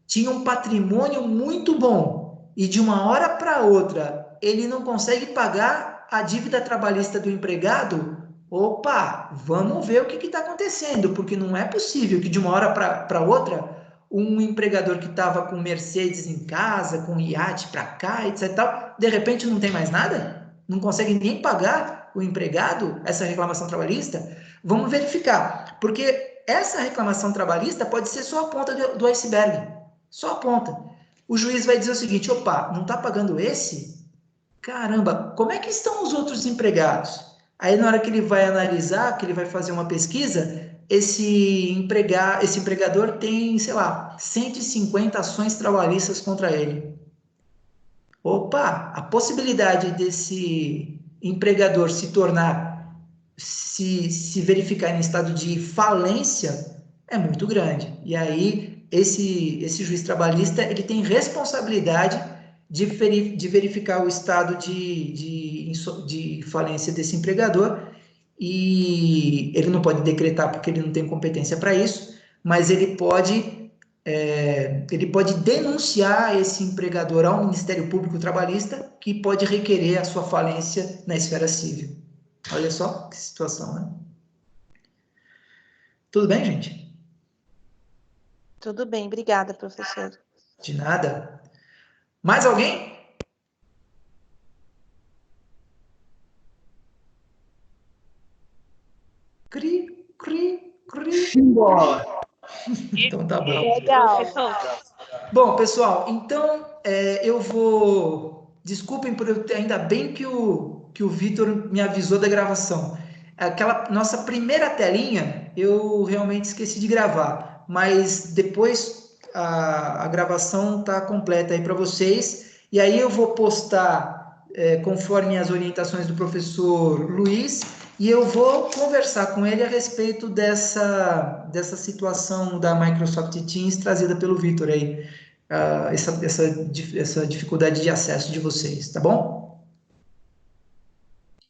tinha um patrimônio muito bom e de uma hora para outra ele não consegue pagar a dívida trabalhista do empregado, opa, vamos ver o que está acontecendo, porque não é possível que de uma hora para outra um empregador que estava com Mercedes em casa, com iate para cá, etc. Tal, de repente não tem mais nada? Não consegue nem pagar o empregado essa reclamação trabalhista? Vamos verificar, porque essa reclamação trabalhista pode ser só a ponta do iceberg, só a ponta. O juiz vai dizer o seguinte, opa, não está pagando esse? Caramba, como é que estão os outros empregados? Aí na hora que ele vai analisar, que ele vai fazer uma pesquisa, esse empregador tem, sei lá, 150 ações trabalhistas contra ele. Opa, a possibilidade desse empregador se verificar em estado de falência é muito grande. E aí esse juiz trabalhista ele tem responsabilidade de verificar o estado de falência desse empregador, e ele não pode decretar porque ele não tem competência para isso, mas ele pode denunciar esse empregador ao Ministério Público Trabalhista, que pode requerer a sua falência na esfera civil. Olha só que situação, né? Tudo bem, gente? Tudo bem, obrigada, professor. De nada. Mais alguém? Cri, cri, cri. Simbora! Então tá bom. Legal. Bom, pessoal, então eu vou... Desculpem por eu ter... Ainda bem que o Vitor me avisou da gravação. Aquela nossa primeira telinha, eu realmente esqueci de gravar, mas depois a gravação está completa aí para vocês, e aí eu vou postar conforme as orientações do professor Luiz, e eu vou conversar com ele a respeito dessa situação da Microsoft Teams trazida pelo Vitor aí, essa dificuldade de acesso de vocês, tá bom?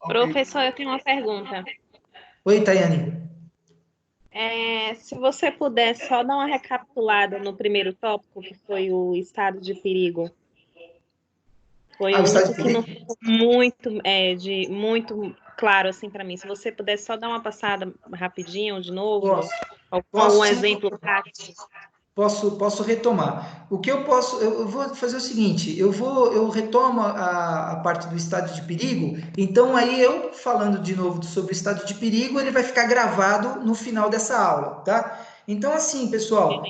Professor, eu tenho uma pergunta. Oi, Tayane. Se você puder só dar uma recapitulada no primeiro tópico, que foi o estado de perigo. Foi o único que não ficou muito claro assim para mim. Se você puder só dar uma passada rapidinho de novo, com um exemplo prático. Posso retomar. O que eu posso, eu vou fazer o seguinte, eu retomo a parte do estado de perigo, então aí eu falando de novo sobre o estado de perigo, ele vai ficar gravado no final dessa aula, tá? Então assim, pessoal,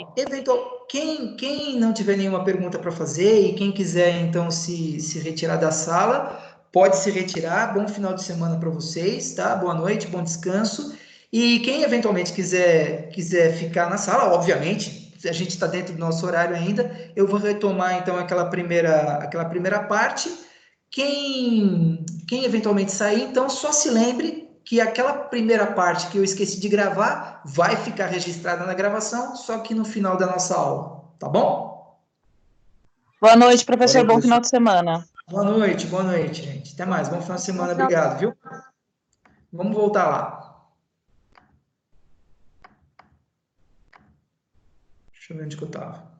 quem não tiver nenhuma pergunta para fazer e quem quiser então se retirar da sala, pode se retirar. Bom final de semana para vocês, tá? Boa noite, bom descanso. E quem eventualmente quiser ficar na sala, obviamente, a gente está dentro do nosso horário ainda, eu vou retomar então aquela primeira parte. Quem eventualmente sair, então só se lembre que aquela primeira parte que eu esqueci de gravar vai ficar registrada na gravação, só que no final da nossa aula, tá bom? Boa noite, professor. Bom final de semana. Boa noite, gente. Até mais. Bom final de semana. Obrigado, viu? Vamos voltar lá. Deixa eu ver onde que eu estava.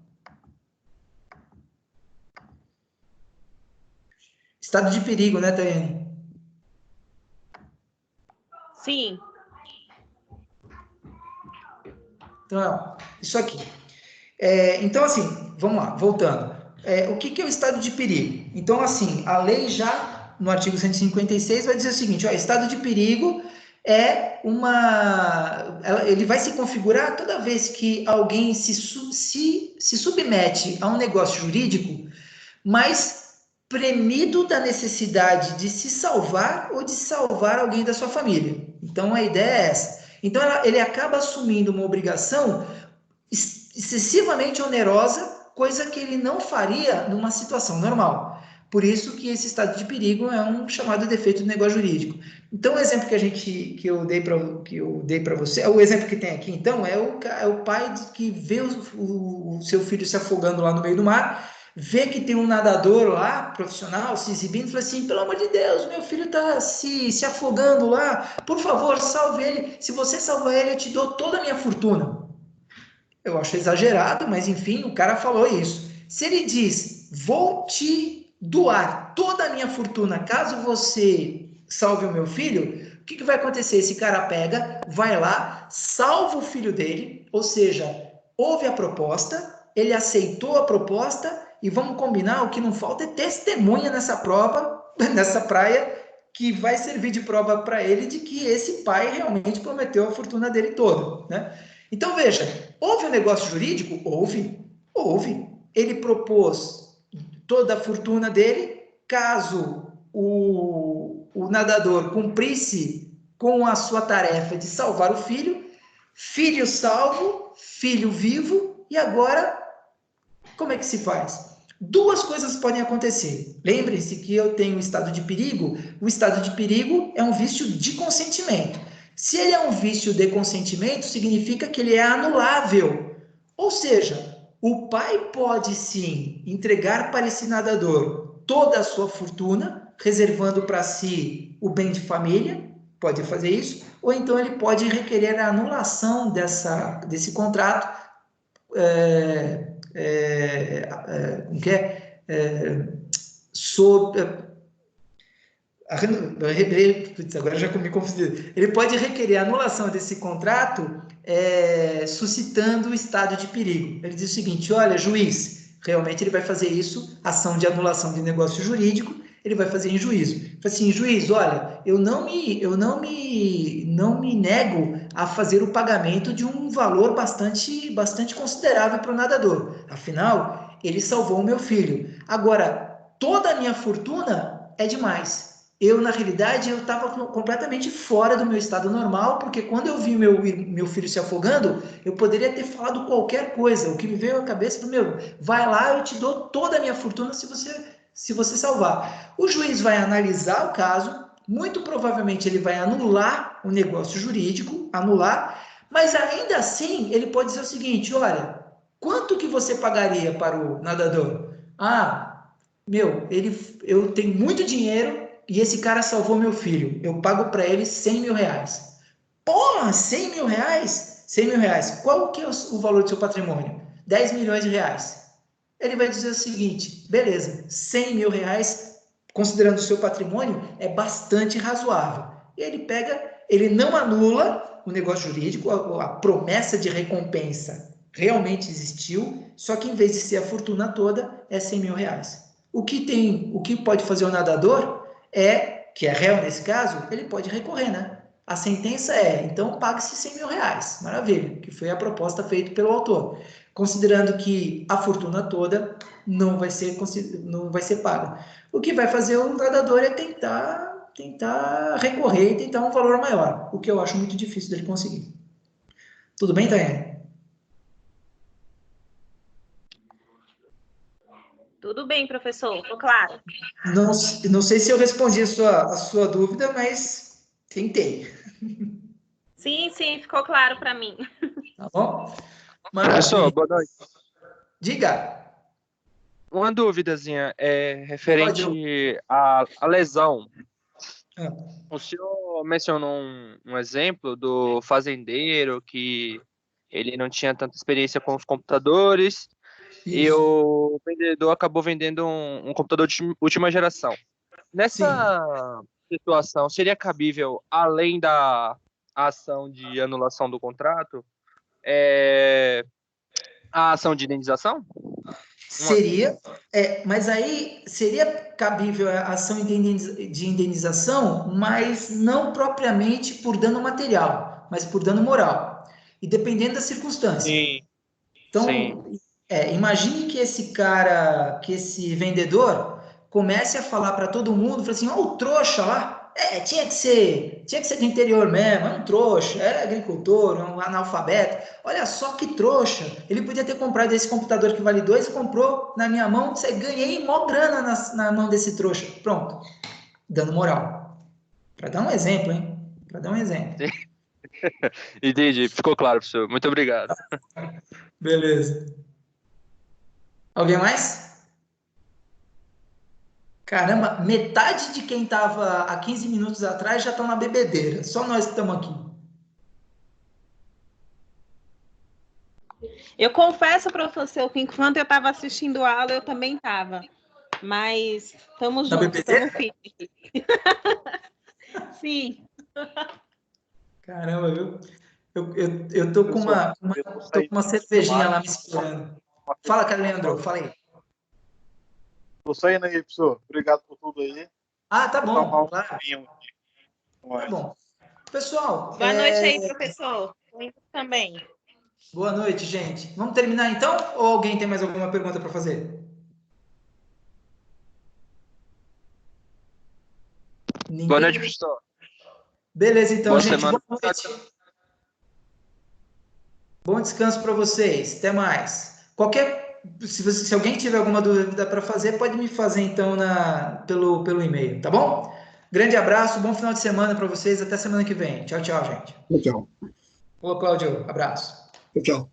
Estado de perigo, né, Tayane? Sim. Então, isso aqui. Então, assim, vamos lá, voltando. O que é o estado de perigo? Então, assim, a lei já, no artigo 156, vai dizer o seguinte, estado de perigo ele vai se configurar toda vez que alguém se submete a um negócio jurídico, mas premido da necessidade de se salvar ou de salvar alguém da sua família. Então, a ideia é essa. Então, ele acaba assumindo uma obrigação excessivamente onerosa, coisa que ele não faria numa situação normal. Por isso que esse estado de perigo é um chamado defeito do negócio jurídico. Então, o exemplo que eu dei para você, o exemplo que tem aqui, então, é o pai que vê o seu filho se afogando lá no meio do mar, vê que tem um nadador lá, profissional, se exibindo, e fala assim, pelo amor de Deus, meu filho está se afogando lá, por favor, salve ele, se você salvar ele, eu te dou toda a minha fortuna. Eu acho exagerado, mas enfim, o cara falou isso. Se ele diz, vou te doar toda a minha fortuna caso você salve o meu filho, o que vai acontecer? Esse cara pega, vai lá, salva o filho dele, ou seja, houve a proposta, ele aceitou a proposta, e vamos combinar, o que não falta é testemunha nessa praia, que vai servir de prova para ele de que esse pai realmente prometeu a fortuna dele toda, né? Então, veja, houve um negócio jurídico? Houve. Ele propôs toda a fortuna dele, caso o nadador cumprisse com a sua tarefa de salvar o filho salvo, filho vivo, e agora, como é que se faz? Duas coisas podem acontecer. Lembrem-se que eu tenho um estado de perigo. O estado de perigo é um vício de consentimento. Se ele é um vício de consentimento, significa que ele é anulável. Ou seja, o pai pode sim entregar para esse nadador toda a sua fortuna, reservando para si o bem de família, pode fazer isso, ou então ele pode requerer a anulação desse contrato, agora já me confundi. Ele pode requerer a anulação desse contrato suscitando o estado de perigo. Ele diz o seguinte: olha, juiz, realmente ele vai fazer isso, ação de anulação de negócio jurídico, ele vai fazer em juízo. Fala assim, juiz, olha, eu não me nego a fazer o pagamento de um valor bastante considerável para o nadador. Afinal, ele salvou o meu filho. Agora, toda a minha fortuna é demais. Eu, na realidade, eu estava completamente fora do meu estado normal, porque quando eu vi meu filho se afogando, eu poderia ter falado qualquer coisa. O que me veio à cabeça foi, vai lá, eu te dou toda a minha fortuna se você salvar. O juiz vai analisar o caso, muito provavelmente ele vai anular o negócio jurídico, mas ainda assim ele pode dizer o seguinte: olha, quanto que você pagaria para o nadador? Eu tenho muito dinheiro e esse cara salvou meu filho, eu pago para ele 100 mil reais. Porra, 100 mil reais? 100 mil reais. Qual que é o valor do seu patrimônio? 10 milhões de reais. Ele vai dizer o seguinte: beleza, 100 mil reais, considerando o seu patrimônio, é bastante razoável. E ele não anula o negócio jurídico, a promessa de recompensa realmente existiu, só que em vez de ser a fortuna toda, é 100 mil reais. O que pode fazer o nadador que é réu nesse caso, ele pode recorrer, né? A sentença então pague-se 100 mil reais. Maravilha, que foi a proposta feita pelo autor. Considerando que a fortuna toda não vai ser paga. O que vai fazer o nadador é tentar recorrer e tentar um valor maior, o que eu acho muito difícil dele conseguir. Tudo bem, Tayane? Tudo bem, professor, ficou claro. Não sei se eu respondi a sua dúvida, mas tentei. Sim, ficou claro para mim. Tá bom? Professor, boa noite. Diga. Uma duvidazinha referente à lesão. O senhor mencionou um exemplo do fazendeiro que ele não tinha tanta experiência com os computadores. Isso. E o vendedor acabou vendendo um computador de última geração. Nessa situação, seria cabível, além da ação de anulação do contrato, a ação de indenização? Seria, mas aí seria cabível a ação de indenização, mas não propriamente por dano material, mas por dano moral. E dependendo da circunstância. Sim. Então, Sim. Imagine que esse vendedor comece a falar para todo mundo, fala assim, o trouxa lá, tinha que ser do interior mesmo, é um trouxa, é agricultor, é um analfabeto, olha só que trouxa, ele podia ter comprado esse computador que vale 2 e comprou na minha mão, ganhei mó grana na mão desse trouxa, pronto, dano moral. Para dar um exemplo, hein? Para dar um exemplo. Entendi, ficou claro, professor, muito obrigado. Beleza. Alguém mais? Caramba, metade de quem estava há 15 minutos atrás já estão na bebedeira. Só nós que estamos aqui. Eu confesso, professor, que enquanto eu estava assistindo a aula, eu também estava. Mas estamos juntos, estamos firmes. Sim. Caramba, viu? Eu tô com uma cervejinha lá me esperando. Fala, Leandro, fala aí. Tô saindo aí, professor. Obrigado por tudo aí. Tá bom. Claro. Tá bom. Pessoal. Boa noite aí, professor. Também. Boa noite, gente. Vamos terminar então? Ou alguém tem mais alguma pergunta para fazer? Ninguém? Boa noite, professor. Beleza, então, boa gente. Semana. Boa noite. Bom descanso para vocês. Até mais. Se alguém tiver alguma dúvida para fazer, pode me fazer então pelo e-mail, tá bom? Grande abraço, bom final de semana para vocês. Até semana que vem. Tchau, tchau, gente. Tchau. Ô, Cláudio, abraço. Tchau.